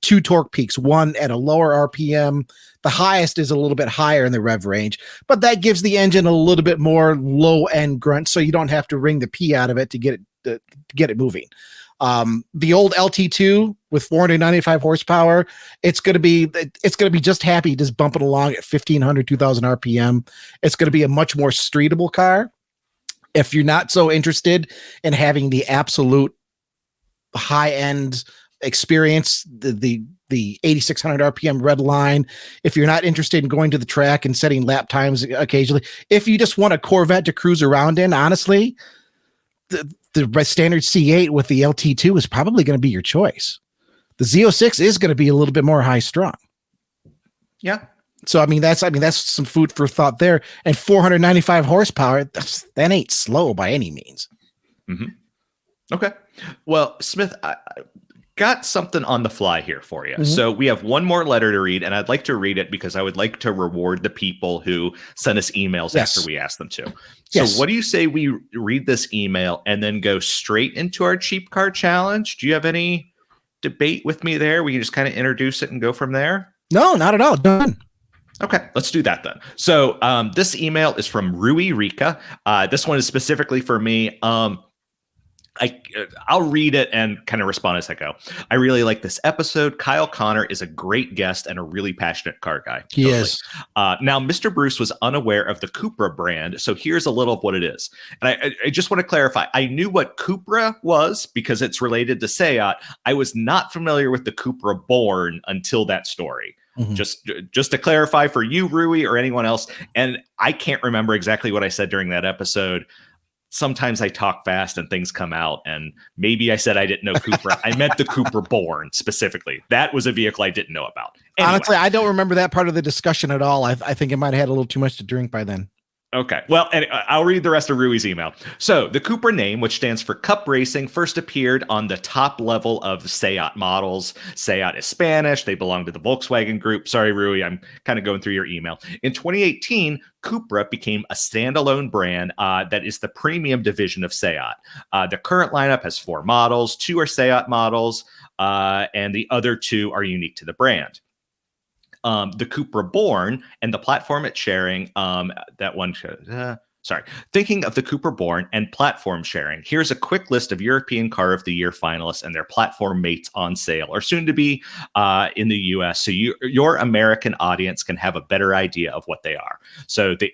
two torque peaks, one at a lower RPM. The highest is a little bit higher in the rev range, but that gives the engine a little bit more low end grunt, so you don't have to wring the pee out of it to get it moving. The old LT2 with 495 horsepower, it's going to be just happy just bumping along at 1500, 2000 RPM. It's going to be a much more streetable car. If you're not so interested in having the absolute high end experience, the 8600 RPM red line, if you're not interested in going to the track and setting lap times occasionally, if you just want a Corvette to cruise around in, honestly, the standard C8 with the LT2 is probably going to be your choice. The Z06 is going to be a little bit more high strung. Yeah. So, that's some food for thought there. And 495 horsepower, that ain't slow by any means. Mm-hmm. Okay. Well, Smith, I got something on the fly here for you. Mm-hmm. So we have one more letter to read, and I'd like to read it because I would like to reward the people who send us emails after we ask them to. So what do you say we read this email and then go straight into our cheap car challenge? Do you have any debate with me there? We can just kind of introduce it and go from there? No, not at all. Done. Okay, let's do that then. So this email is from Rui Rika. This one is specifically for me. I'll read it and kind of respond as I go. I really like this episode. Kyle Connor is a great guest and a really passionate car guy. He is. Now, Mr. Bruce was unaware of the Cupra brand, so here's a little of what it is. And I just want to clarify. I knew what Cupra was because it's related to Seat. I was not familiar with the Cupra Born until that story. Mm-hmm. Just to clarify for you, Rui, or anyone else, and I can't remember exactly what I said during that episode. sometimes I talk fast and things come out, and maybe I said I didn't know Cupra. I meant the Cupra Born specifically. That was a vehicle I didn't know about. Anyway. Honestly, I don't remember that part of the discussion at all. I think I might have had a little too much to drink by then. Okay. Well, and I'll read the rest of Rui's email. So the Cupra name, which stands for Cup Racing, first appeared on the top level of Seat models. Seat is Spanish. They belong to the Volkswagen Group. Sorry, Rui, I'm kind of going through your email. In 2018, Cupra became a standalone brand that is the premium division of Seat. The current lineup has 4 models. 2 are Seat models, and the other 2 are unique to the brand. The Cupra Born and the platform it's sharing, that one, thinking of the Cupra Born and platform sharing, here's a quick list of European Car of the Year finalists and their platform mates on sale, or soon to be in the US, so your American audience can have a better idea of what they are. So the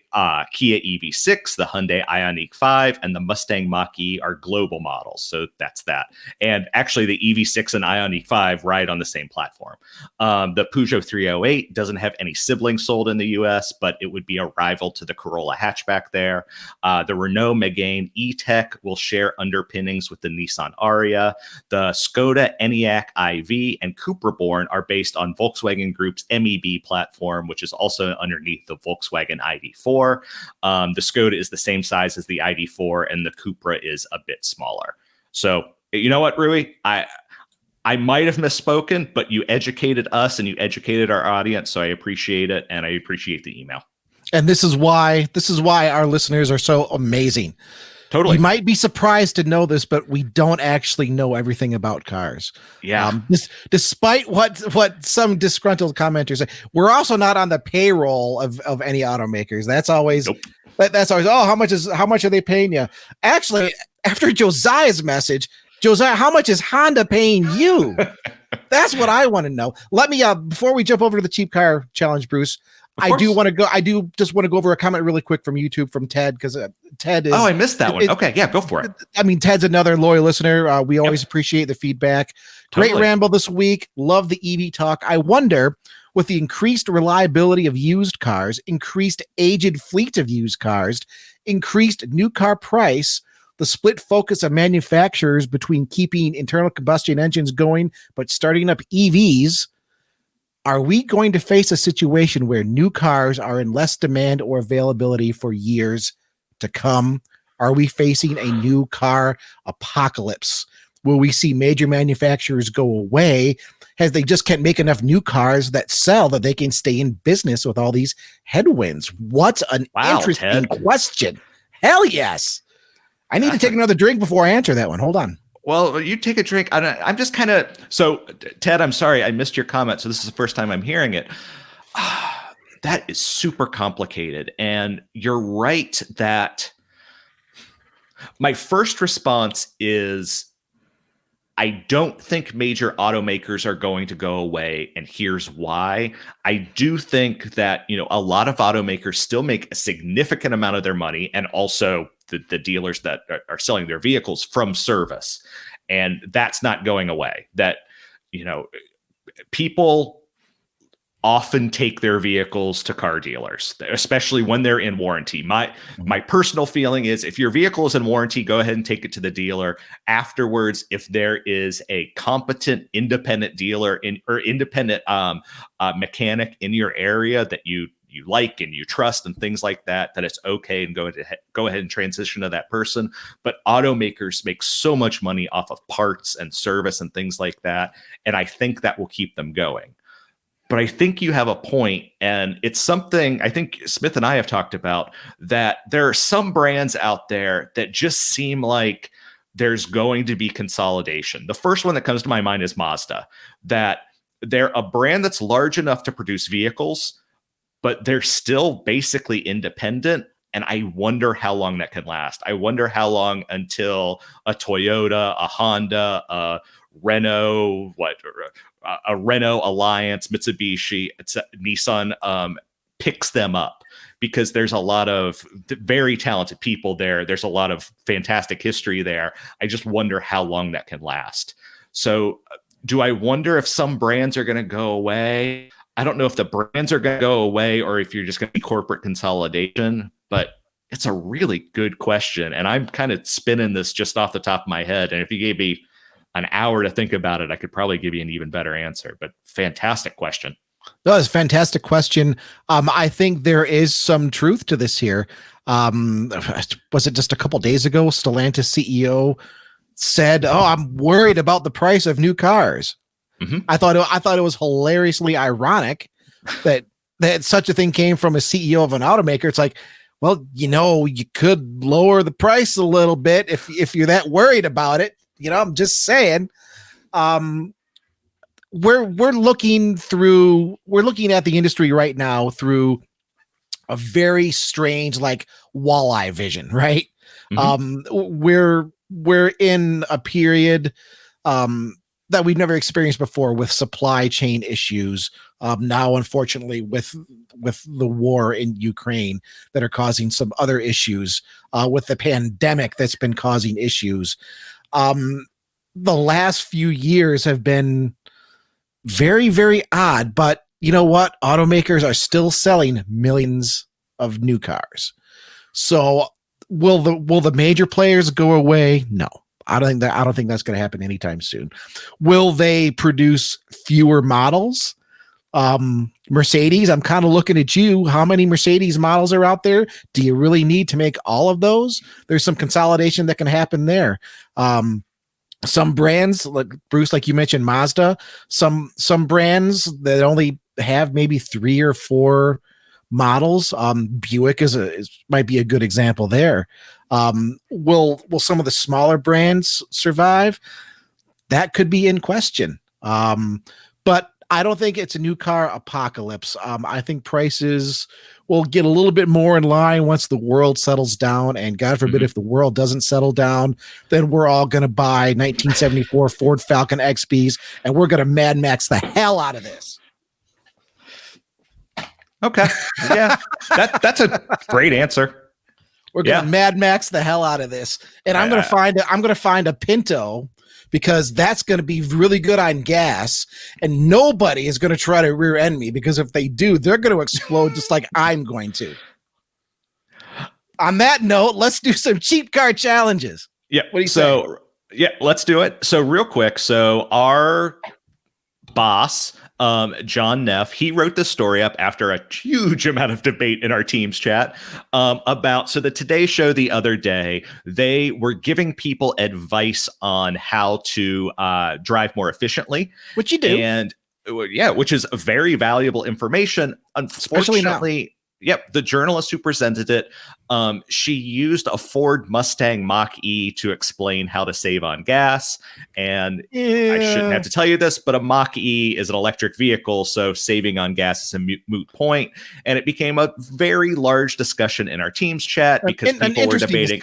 Kia EV6, the Hyundai Ioniq 5, and the Mustang Mach-E are global models, so that's that. And actually, the EV6 and Ioniq 5 ride on the same platform. The Peugeot 308 doesn't have any siblings sold in the US, but it would be a rival to the Corolla hatchback there. The Renault Megane E-Tech will share underpinnings with the Nissan Ariya. The Skoda Enyaq iV and Cupra Born are based on Volkswagen Group's MEB platform, which is also underneath the Volkswagen ID4. The Skoda is the same size as the ID4, and the Cupra is a bit smaller. So, you know what, Rui? I might have misspoken, but you educated us and you educated our audience, so I appreciate it, and I appreciate the email. And this is why our listeners are so amazing. Totally. You might be surprised to know this, but we don't actually know everything about cars. Yeah. Despite what some disgruntled commenters say, we're also not on the payroll of any automakers. That's always, nope. That's always, how much are they paying you? Actually, after Josiah's message, Josiah, how much is Honda paying you? That's what I want to know. Let me, before we jump over to the cheap car challenge, Bruce, I do just want to go over a comment really quick from YouTube from Ted, because Ted is. Oh, I missed that one. Okay, yeah, go for it. I mean, Ted's another loyal listener. We always appreciate the feedback. Totally. Great ramble this week. Love the EV talk. I wonder, with the increased reliability of used cars, increased aged fleet of used cars, increased new car price, the split focus of manufacturers between keeping internal combustion engines going but starting up EVs, are we going to face a situation where new cars are in less demand or availability for years to come? Are we facing a new car apocalypse? Will we see major manufacturers go away as they just can't make enough new cars that sell that they can stay in business with all these headwinds? What an interesting question. Hell yes. I need to take another drink before I answer that one. Hold on. Well, you take a drink. I'm just kind of, so Ted, I'm sorry, I missed your comment. So this is the first time I'm hearing it. That is super complicated. And you're right that my first response is, I don't think major automakers are going to go away, and here's why. I do think that, a lot of automakers still make a significant amount of their money, and also the dealers that are selling their vehicles from service. And that's not going away. That, people often take their vehicles to car dealers, especially when they're in warranty. My personal feeling is, if your vehicle is in warranty, go ahead and take it to the dealer. Afterwards, if there is a competent independent dealer or independent mechanic in your area that you like and you trust and things like that, that it's okay, and go ahead and transition to that person. But automakers make so much money off of parts and service and things like that, and I think that will keep them going. But I think you have a point, and it's something I think Smith and I have talked about, that there are some brands out there that just seem like there's going to be consolidation. The first one that comes to my mind is Mazda, that they're a brand that's large enough to produce vehicles, but they're still basically independent. And I wonder how long that can last. I wonder how long until a Toyota, a Honda, a Renault, a Renault Alliance, Mitsubishi, Nissan picks them up, because there's a lot of very talented people there. There's a lot of fantastic history there. I just wonder how long that can last. So do I wonder if some brands are going to go away? I don't know if the brands are going to go away or if you're just going to be corporate consolidation, but It's a really good question. And I'm kind of spinning this just off the top of my head. And if you gave me an hour to think about it, I could probably give you an even better answer. But fantastic question. That was a fantastic question. I think there is some truth to this here. Was it just a couple days ago? Stellantis CEO said, "Oh, I'm worried about the price of new cars." Mm-hmm. I thought it was hilariously ironic that such a thing came from a CEO of an automaker. It's like, well, you could lower the price a little bit if you're that worried about it. I'm just saying. We're looking at the industry right now through a very strange, like, walleye vision, right? Mm-hmm. We're in a period that we've never experienced before with supply chain issues. Now, unfortunately, with the war in Ukraine that are causing some other issues, with the pandemic that's been causing issues. The last few years have been very, very odd, but you know what? Automakers are still selling millions of new cars. So will the major players go away? No. I don't think that's going to happen anytime soon. Will they produce fewer models? Mercedes, I'm kind of looking at you. How many Mercedes models are out there? Do you really need to make all of those? There's some consolidation that can happen there. Some brands, like Bruce, like you mentioned, Mazda, some brands that only have maybe 3 or 4 models. Buick might be a good example there. Will some of the smaller brands survive? That could be in question. But I don't think it's a new car apocalypse. I think prices will get a little bit more in line once the world settles down. And God forbid, if the world doesn't settle down, then we're all going to buy 1974 Ford Falcon XBs and we're going to Mad Max the hell out of this. Okay. Yeah. That's a great answer. We're going to Mad Max the hell out of this. And I'm going to find a Pinto, because that's going to be really good on gas, and nobody is going to try to rear end me, because if they do, they're going to explode just like I'm going to. On that note, let's do some cheap car challenges. Yeah. What do you say? Yeah, let's do it. So real quick. So our boss, John Neff, he wrote this story up after a huge amount of debate in our Teams chat about, so the Today Show the other day, they were giving people advice on how to drive more efficiently. Which you do. And yeah, which is very valuable information. Unfortunately, yep, the journalist who presented it, she used a Ford Mustang Mach-E to explain how to save on gas. And I shouldn't have to tell you this, but a Mach-E is an electric vehicle, so saving on gas is a moot point. And it became a very large discussion in our Teams chat because people were debating,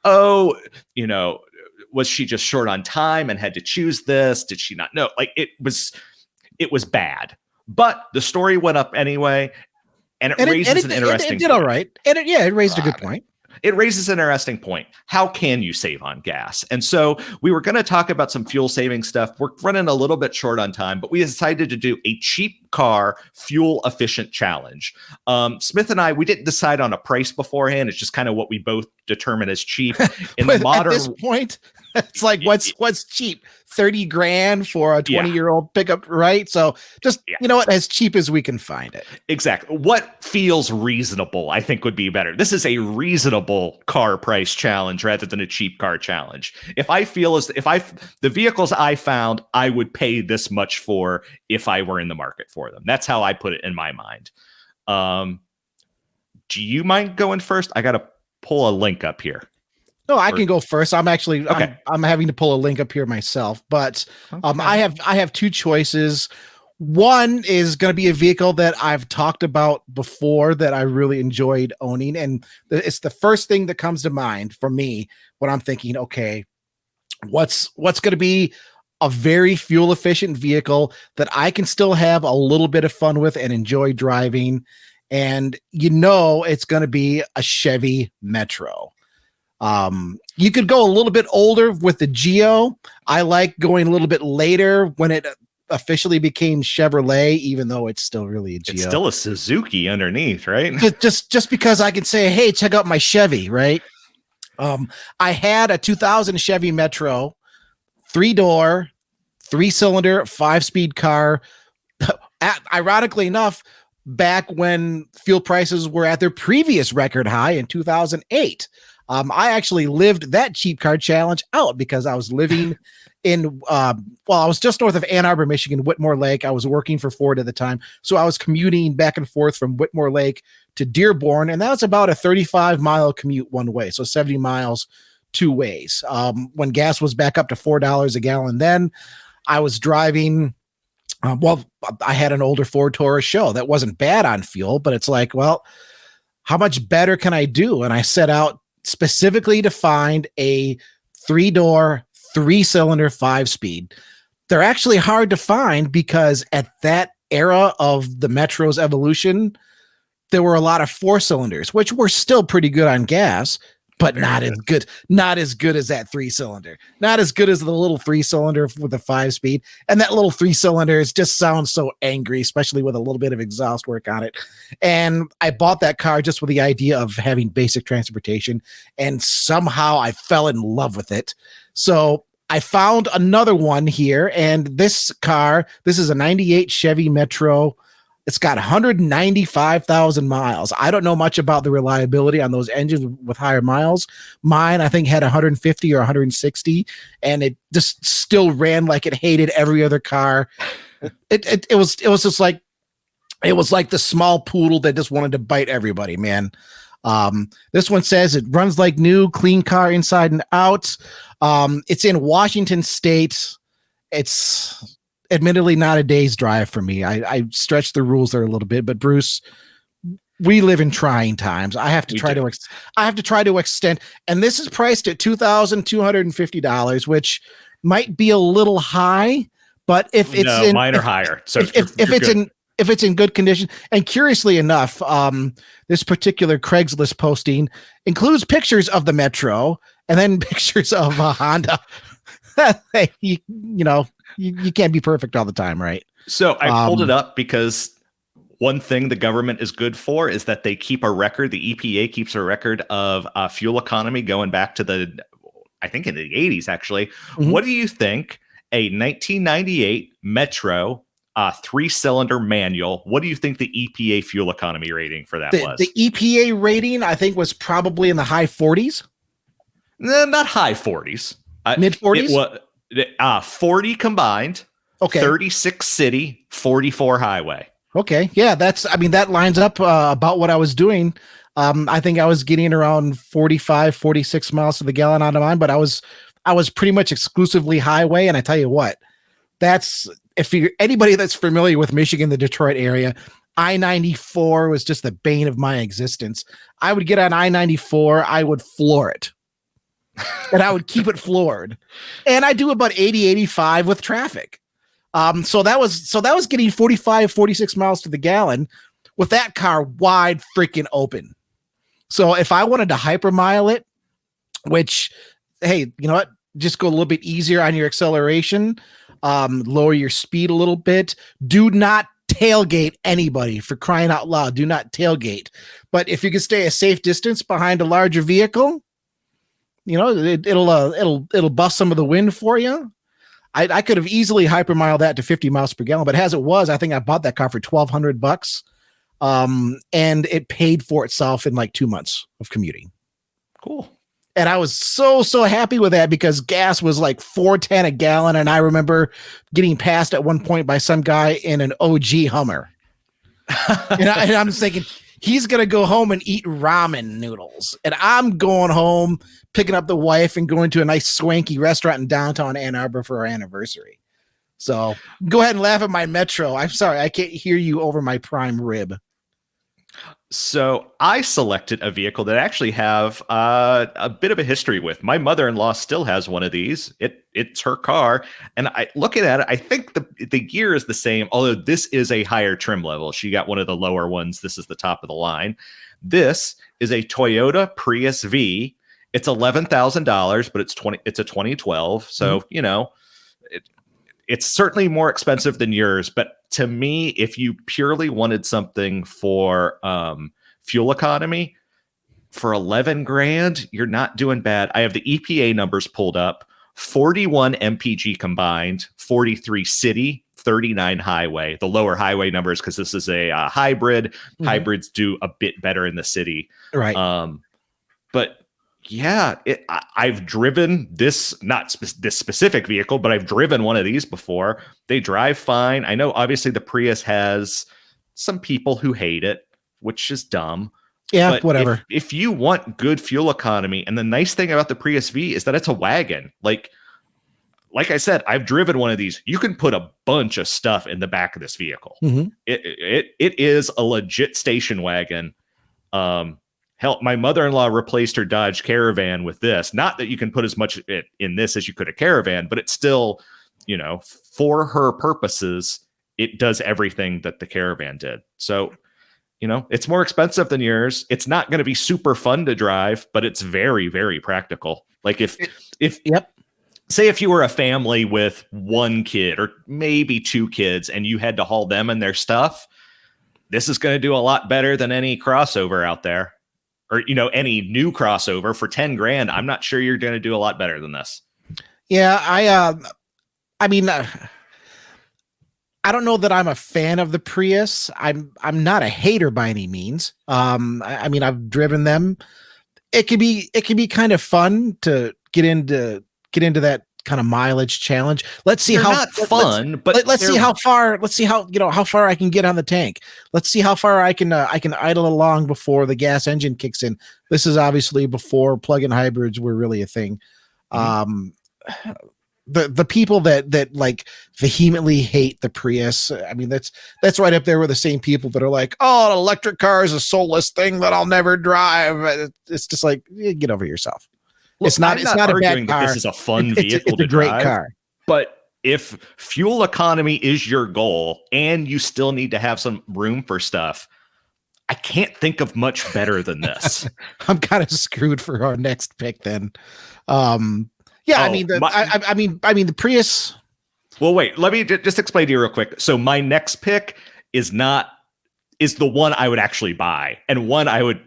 was she just short on time and had to choose this? Did she not know? Like, it was bad. But the story went up anyway. And it raises an interesting point. It did all right. And it raised a good point. It raises an interesting point. How can you save on gas? And so we were going to talk about some fuel saving stuff. We're running a little bit short on time, but we decided to do a cheap car fuel efficient challenge. Smith and I, we didn't decide on a price beforehand. It's just kind of what we both determine as cheap. In the modern, at this point, it's like, what's cheap? 30 grand for a 20-year-old pickup, right? So just, you know what, as cheap as we can find it. Exactly. What feels reasonable, I think, would be better. This is a reasonable car price challenge rather than a cheap car challenge. The vehicles I found, I would pay this much for if I were in the market for them. That's how I put it in my mind. Do you mind going first? I got to pull a link up here. No, I can go first. I'm actually okay. I'm having to pull a link up here myself, but I have 2 choices. One is going to be a vehicle that I've talked about before that I really enjoyed owning, and it's the first thing that comes to mind for me when I'm thinking, okay, what's going to be a very fuel efficient vehicle that I can still have a little bit of fun with and enjoy driving, and it's going to be a Chevy Metro. You could go a little bit older with the Geo. I like going a little bit later when it officially became Chevrolet, even though it's still really a Geo. It's still a Suzuki underneath, right? Just because I can say, hey, check out my Chevy, right? I had a 2000 Chevy Metro, 3-door, 3-cylinder, 5-speed car. Ironically enough, back when fuel prices were at their previous record high in 2008. I actually lived that cheap car challenge out because I was living in, I was just north of Ann Arbor, Michigan, Whitmore Lake. I was working for Ford at the time. So I was commuting back and forth from Whitmore Lake to Dearborn. And that was about a 35-mile commute one way. So 70 miles two ways. When gas was back up to $4 a gallon, then I was driving. I had an older Ford Taurus Show that wasn't bad on fuel, but it's like, well, how much better can I do? And I set out specifically to find a 3-door, 3-cylinder, 5-speed. They're actually hard to find because at that era of the Metro's evolution, there were a lot of 4-cylinders, which were still pretty good on gas, but not as good as that 3-cylinder, not as good as the little 3-cylinder with a 5-speed. And that little 3-cylinder just sounds so angry, especially with a little bit of exhaust work on it. And I bought that car just with the idea of having basic transportation, and somehow I fell in love with it. So I found another one here, and this is a 98 Chevy Metro. It's got 195,000 miles. I don't know much about the reliability on those engines with higher miles. Mine, I think, had 150 or 160, and it just still ran like it hated every other car. It was just like, it was like the small poodle that just wanted to bite everybody, man. This one says it runs like new, clean car inside and out. It's in Washington State. It's admittedly not a day's drive for me. I stretch the rules there a little bit, but Bruce, we live in trying times. I have to try to extend, and this is priced at $2,250, which might be a little high, but mine are higher. So if it's in good condition, and curiously enough, this particular Craigslist posting includes pictures of the Metro and then pictures of a Honda. Hey, you can't be perfect all the time, right? So I pulled it up because one thing the government is good for is that they keep a record. The EPA keeps a record of fuel economy going back to I think in the 80s, actually. Mm-hmm. What do you think a 1998 Metro 3-cylinder manual, what do you think the EPA fuel economy rating for that was? The EPA rating, I think, was probably in the high 40s. No, not high 40s. Mid 40s? It was 40 combined, okay. 36 city, 44 highway. Okay. Yeah, that lines up about what I was doing. I think I was getting around 45, 46 miles to the gallon out of mine, but I was pretty much exclusively highway. And I tell you what, if you're anybody that's familiar with Michigan, the Detroit area, I-94 was just the bane of my existence. I would get on I-94, I would floor it. And I would keep it floored. And I do about 80, 85 with traffic. So that was getting 45, 46 miles to the gallon with that car wide freaking open. So if I wanted to hypermile it, which, hey, you know what? Just go a little bit easier on your acceleration, lower your speed a little bit. Do not tailgate anybody, for crying out loud. Do not tailgate. But if you can stay a safe distance behind a larger vehicle, it'll bust some of the wind for you. I could have easily hypermiled that to 50 miles per gallon, but as it was, I think I bought that car for $1,200. And it paid for itself in like 2 months of commuting. Cool. And I was so happy with that because gas was like $4.10 a gallon. And I remember getting passed at one point by some guy in an OG Hummer. and I'm just thinking, he's going to go home and eat ramen noodles. And I'm going home, picking up the wife and going to a nice swanky restaurant in downtown Ann Arbor for our anniversary. So go ahead and laugh at my Metro. I'm sorry, I can't hear you over my prime rib. So I selected a vehicle that I actually have a bit of a history with. My mother-in-law still has one of these. It's her car. And I looking at it, I think the gear is the same, although this is a higher trim level. She got one of the lower ones. This is the top of the line. This is a Toyota Prius V. It's $11,000, but it's a 2012. So, it's certainly more expensive than yours, but to me, if you purely wanted something for fuel economy, for 11 grand, you're not doing bad. I have the EPA numbers pulled up. 41 MPG combined, 43 city, 39 highway. The lower highway numbers, because this is a hybrid. Mm-hmm. Hybrids do a bit better in the city. Right. But yeah, I've driven this, not this specific vehicle, but I've driven one of these before. They drive fine. I know obviously the Prius has some people who hate it, which is dumb. Yeah, but whatever. If you want good fuel economy, and the nice thing about the Prius V is that it's a wagon. Like I said, I've driven one of these. You can put a bunch of stuff in the back of this vehicle. Mm-hmm. It is a legit station wagon. Hell, my mother-in-law replaced her Dodge Caravan with this. Not that you can put as much in this as you could a Caravan, but it's still, for her purposes, it does everything that the Caravan did. So, it's more expensive than yours. It's not going to be super fun to drive, but it's very, very practical. Like say if you were a family with one kid or maybe two kids and you had to haul them and their stuff, this is going to do a lot better than any crossover out there, or, any new crossover for 10 grand. I'm not sure you're going to do a lot better than this. Yeah. I mean, I don't know that I'm a fan of the Prius. I'm not a hater by any means. I mean, I've driven them. It can be kind of fun to get into that kind of mileage challenge. Let's see how fun, but let's see how far. Let's see how far I can get on the tank. Let's see how far I can idle along before the gas engine kicks in. This is obviously before plug-in hybrids were really a thing. Mm-hmm. The people that like vehemently hate the Prius, I mean, that's right up there with the same people that are like, oh, an electric car is a soulless thing that I'll never drive. It's just like, get over yourself. Look, it's not a bad car. This is a fun vehicle to drive. It's a great car. But if fuel economy is your goal and you still need to have some room for stuff, I can't think of much better than this. I'm kind of screwed for our next pick then. Yeah, I mean, the Prius. Well, wait, let me just explain to you real quick. So my next pick is the one I would actually buy, and one I would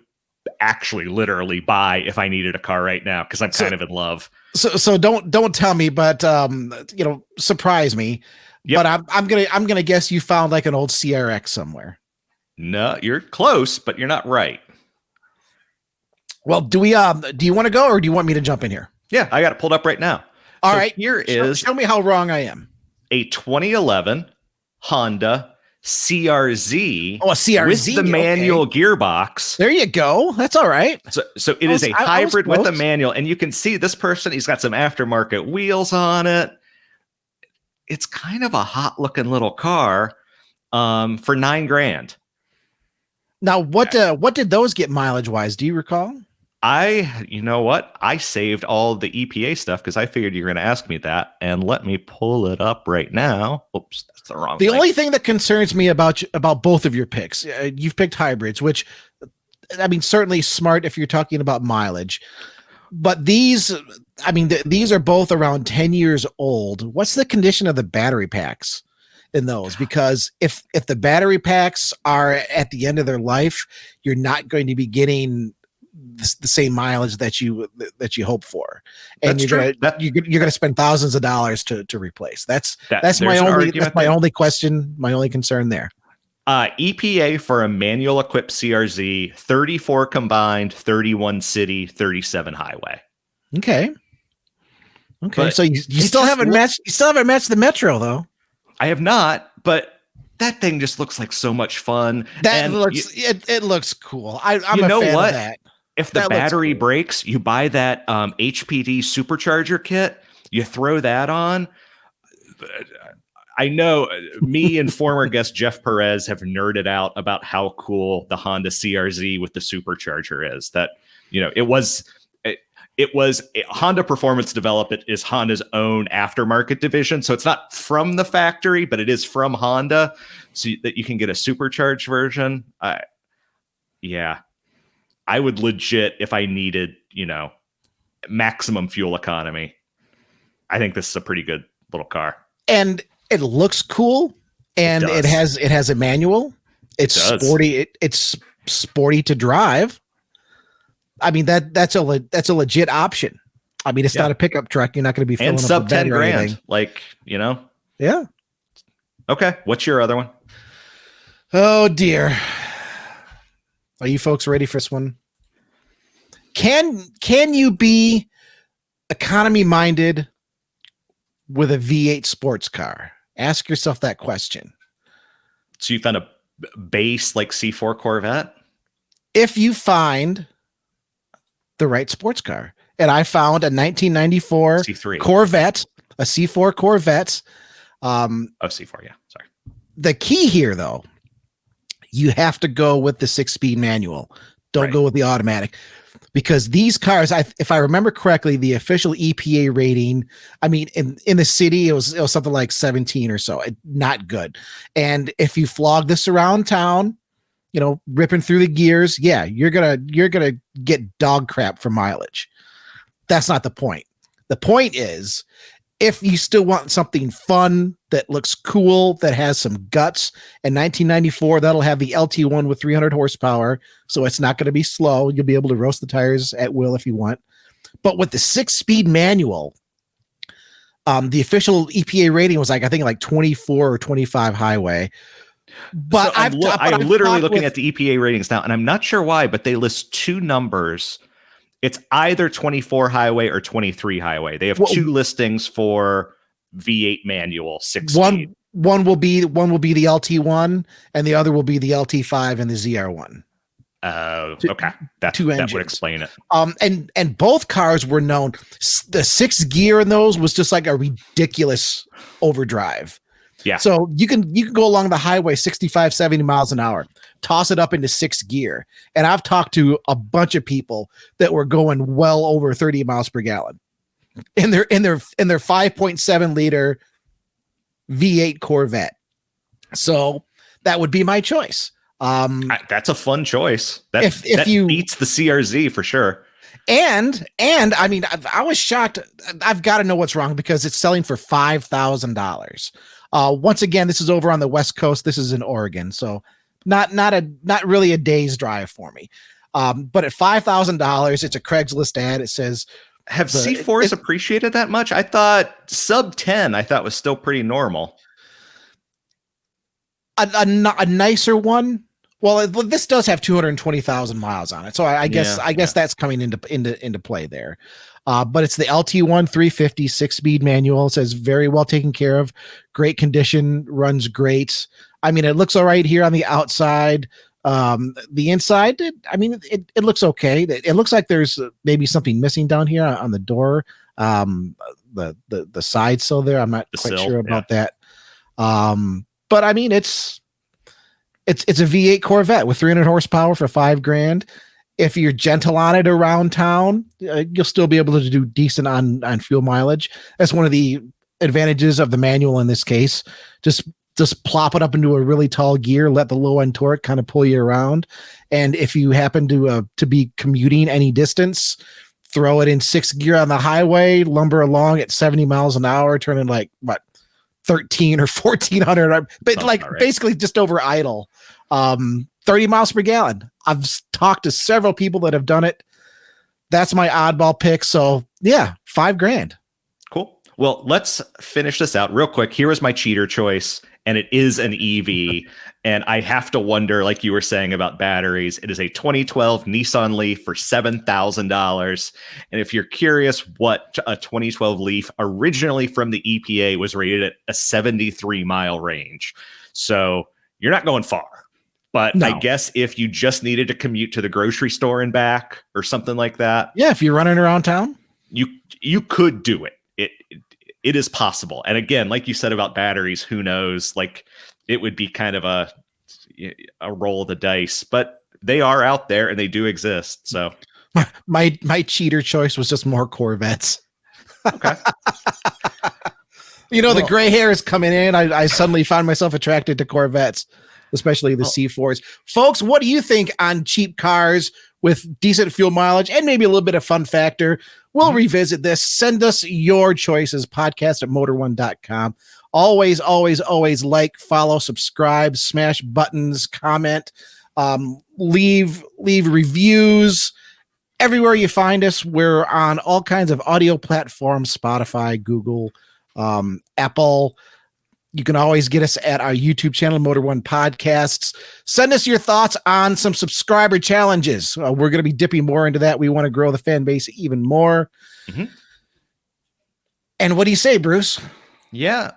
actually literally buy if I needed a car right now, because I'm kind of in love. So don't tell me, but surprise me. Yep. But I'm gonna guess you found like an old CRX somewhere. No, you're close, but you're not right. Well, do you want to go, or do you want me to jump in here? Yeah, I got it pulled up right now. All right. Show me how wrong I am. A 2011 Honda CRZ. Oh, a CRZ with the manual gearbox. There you go. That's all right. So it is a hybrid with a manual, and you can see this person. He's got some aftermarket wheels on it. It's kind of a hot looking little car for 9 grand. Now, what did those get mileage wise? Do you recall? You know what? I saved all the EPA stuff because I figured you were going to ask me that, and let me pull it up right now. Oops, that's the wrong thing. The only thing that concerns me about both of your picks, you've picked hybrids, which, I mean, certainly smart if you're talking about mileage. But these are both around 10 years old. What's the condition of the battery packs in those? Because if the battery packs are at the end of their life, you're not going to be getting the same mileage that you hope for, and you're gonna spend thousands of dollars to replace. That's my only question, my only concern there. EPA for a manual equipped CRZ, 34 combined, 31 city, 37 highway. Okay. But so you still haven't matched the Metro though. I have not, but that thing just looks like so much fun. It looks cool. I'm a fan of that. If the battery breaks, you buy that HPD Supercharger kit, you throw that on. I know me and former guest Jeff Perez have nerded out about how cool the Honda CRZ with the Supercharger is. That, it was Honda Performance Development is Honda's own aftermarket division. So it's not from the factory, but it is from Honda, so that you can get a supercharged version. Yeah. I would legit, if I needed, maximum fuel economy, I think this is a pretty good little car. And It looks cool, and it has a manual. It's sporty. It's sporty to drive. I mean, that's a legit option. I mean, it's not a pickup truck. You're not going to be filling and up sub 10 grand. Anything. Like, you know. Yeah. Okay. What's your other one? Oh dear. Are you folks ready for this one? Can you be economy minded with a V8 sports car? Ask yourself that question. So you found a base like C4 Corvette? If you find the right sports car. And I found a 1994 C3 Corvette, a C4 Corvette. C4, yeah. Sorry. The key here, though, you have to go with the 6-speed manual. Don't go with the automatic. Because these cars, if I remember correctly, the official EPA rating, I mean, in the city, it was something like 17 or so. Not good. And if you flog this around town, you know, ripping through the gears, yeah, you're gonna get dog crap for mileage. That's not the point. The point is, if you still want something fun that looks cool, that has some guts, in 1994, that'll have the LT1 with 300 horsepower, so it's not going to be slow. You'll be able to roast the tires at will if you want. But with the 6-speed manual, the official EPA rating was I think 24 or 25 highway. But so I'm literally looking at the EPA ratings now, and I'm not sure why, but they list two numbers. It's either 24 highway or 23 highway. They have two listings for V8 manual 6-speed. One will be the LT1, and the other will be the LT5 and the ZR1. Okay, that would explain it. And both cars were known. The 6th gear in those was just like a ridiculous overdrive. Yeah. So you can go along the highway 65, 70 miles an hour, toss it up into 6th gear. And I've talked to a bunch of people that were going well over 30 miles per gallon in their 5.7 liter V8 Corvette. So that would be my choice. That's a fun choice. That beats the CRZ for sure. And I mean, I was shocked. I've got to know what's wrong because it's selling for $5,000. Once again, this is over on the West Coast. This is in Oregon, so not really a day's drive for me. But at $5,000, it's a Craigslist ad. It says, "Have C4s appreciated that much?" I thought sub 10. I thought was still pretty normal. A nicer one. Well, this does have 220,000 miles on it, so I guess that's coming into play there. But it's the LT1 350 6-speed manual. It says very well taken care of, great condition, runs great. I mean, it looks all right here on the outside. The inside, it looks okay. It looks like there's maybe something missing down here on the door. The side sill there, I'm not quite sure about that. But I mean, it's a V8 Corvette with 300 horsepower for $5,000. If you're gentle on it around town, you'll still be able to do decent on fuel mileage. That's one of the advantages of the manual in this case. Just plop it up into a really tall gear, let the low end torque kind of pull you around. And if you happen to be commuting any distance, throw it in 6th gear on the highway, lumber along at 70 miles an hour, turning like 13 or 1400, but basically just over idle. 30 miles per gallon. I've talked to several people that have done it. That's my oddball pick. So yeah, $5,000. Cool. Well, let's finish this out real quick. Here is my cheater choice, and it is an EV. And I have to wonder, like you were saying about batteries, it is a 2012 Nissan Leaf for $7,000. And if you're curious what a 2012 Leaf originally from the EPA was rated at a 73-mile range. So you're not going far. But no. I guess if you just needed to commute to the grocery store and back or something like that. Yeah, if you're running around town. You could do it. It is possible. And again, like you said about batteries, who knows? Like it would be kind of a roll of the dice. But they are out there and they do exist. So my cheater choice was just more Corvettes. Okay. The gray hair is coming in. I suddenly found myself attracted to Corvettes, especially the C4s. Folks, what do you think on cheap cars with decent fuel mileage and maybe a little bit of fun factor? We'll revisit this. Send us your choices, podcast@motor1.com. always, always, always like, follow, subscribe, smash buttons, comment, leave reviews. Everywhere you find us, we're on all kinds of audio platforms, Spotify, Google, Apple. You can always get us at our YouTube channel, Motor One Podcasts. Send us your thoughts on some subscriber challenges. We're going to be dipping more into that. We want to grow the fan base even more. Mm-hmm. And what do you say, Bruce? Yeah.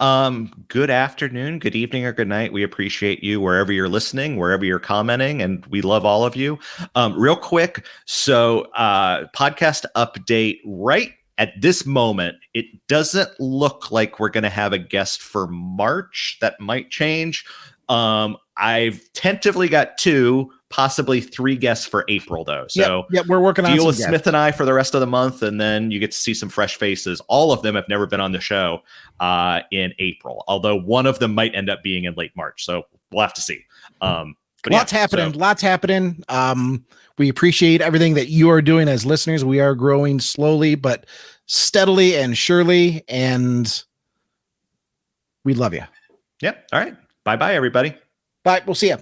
Good afternoon, good evening, or good night. We appreciate you wherever you're listening, wherever you're commenting, and we love all of you. Real quick. So, podcast update right at this moment, it doesn't look like we're going to have a guest for March. That might change. I've tentatively got 2, possibly 3 guests for April, though. So yep, we're working on deal with guests. Smith and I for the rest of the month, and then you get to see some fresh faces. All of them have never been on the show in April, although one of them might end up being in late March. So we'll have to see. Lots happening. We appreciate everything that you are doing as listeners. We are growing slowly, but steadily and surely, and we love you. Yep. All right. Bye-bye, everybody. Bye. We'll see you.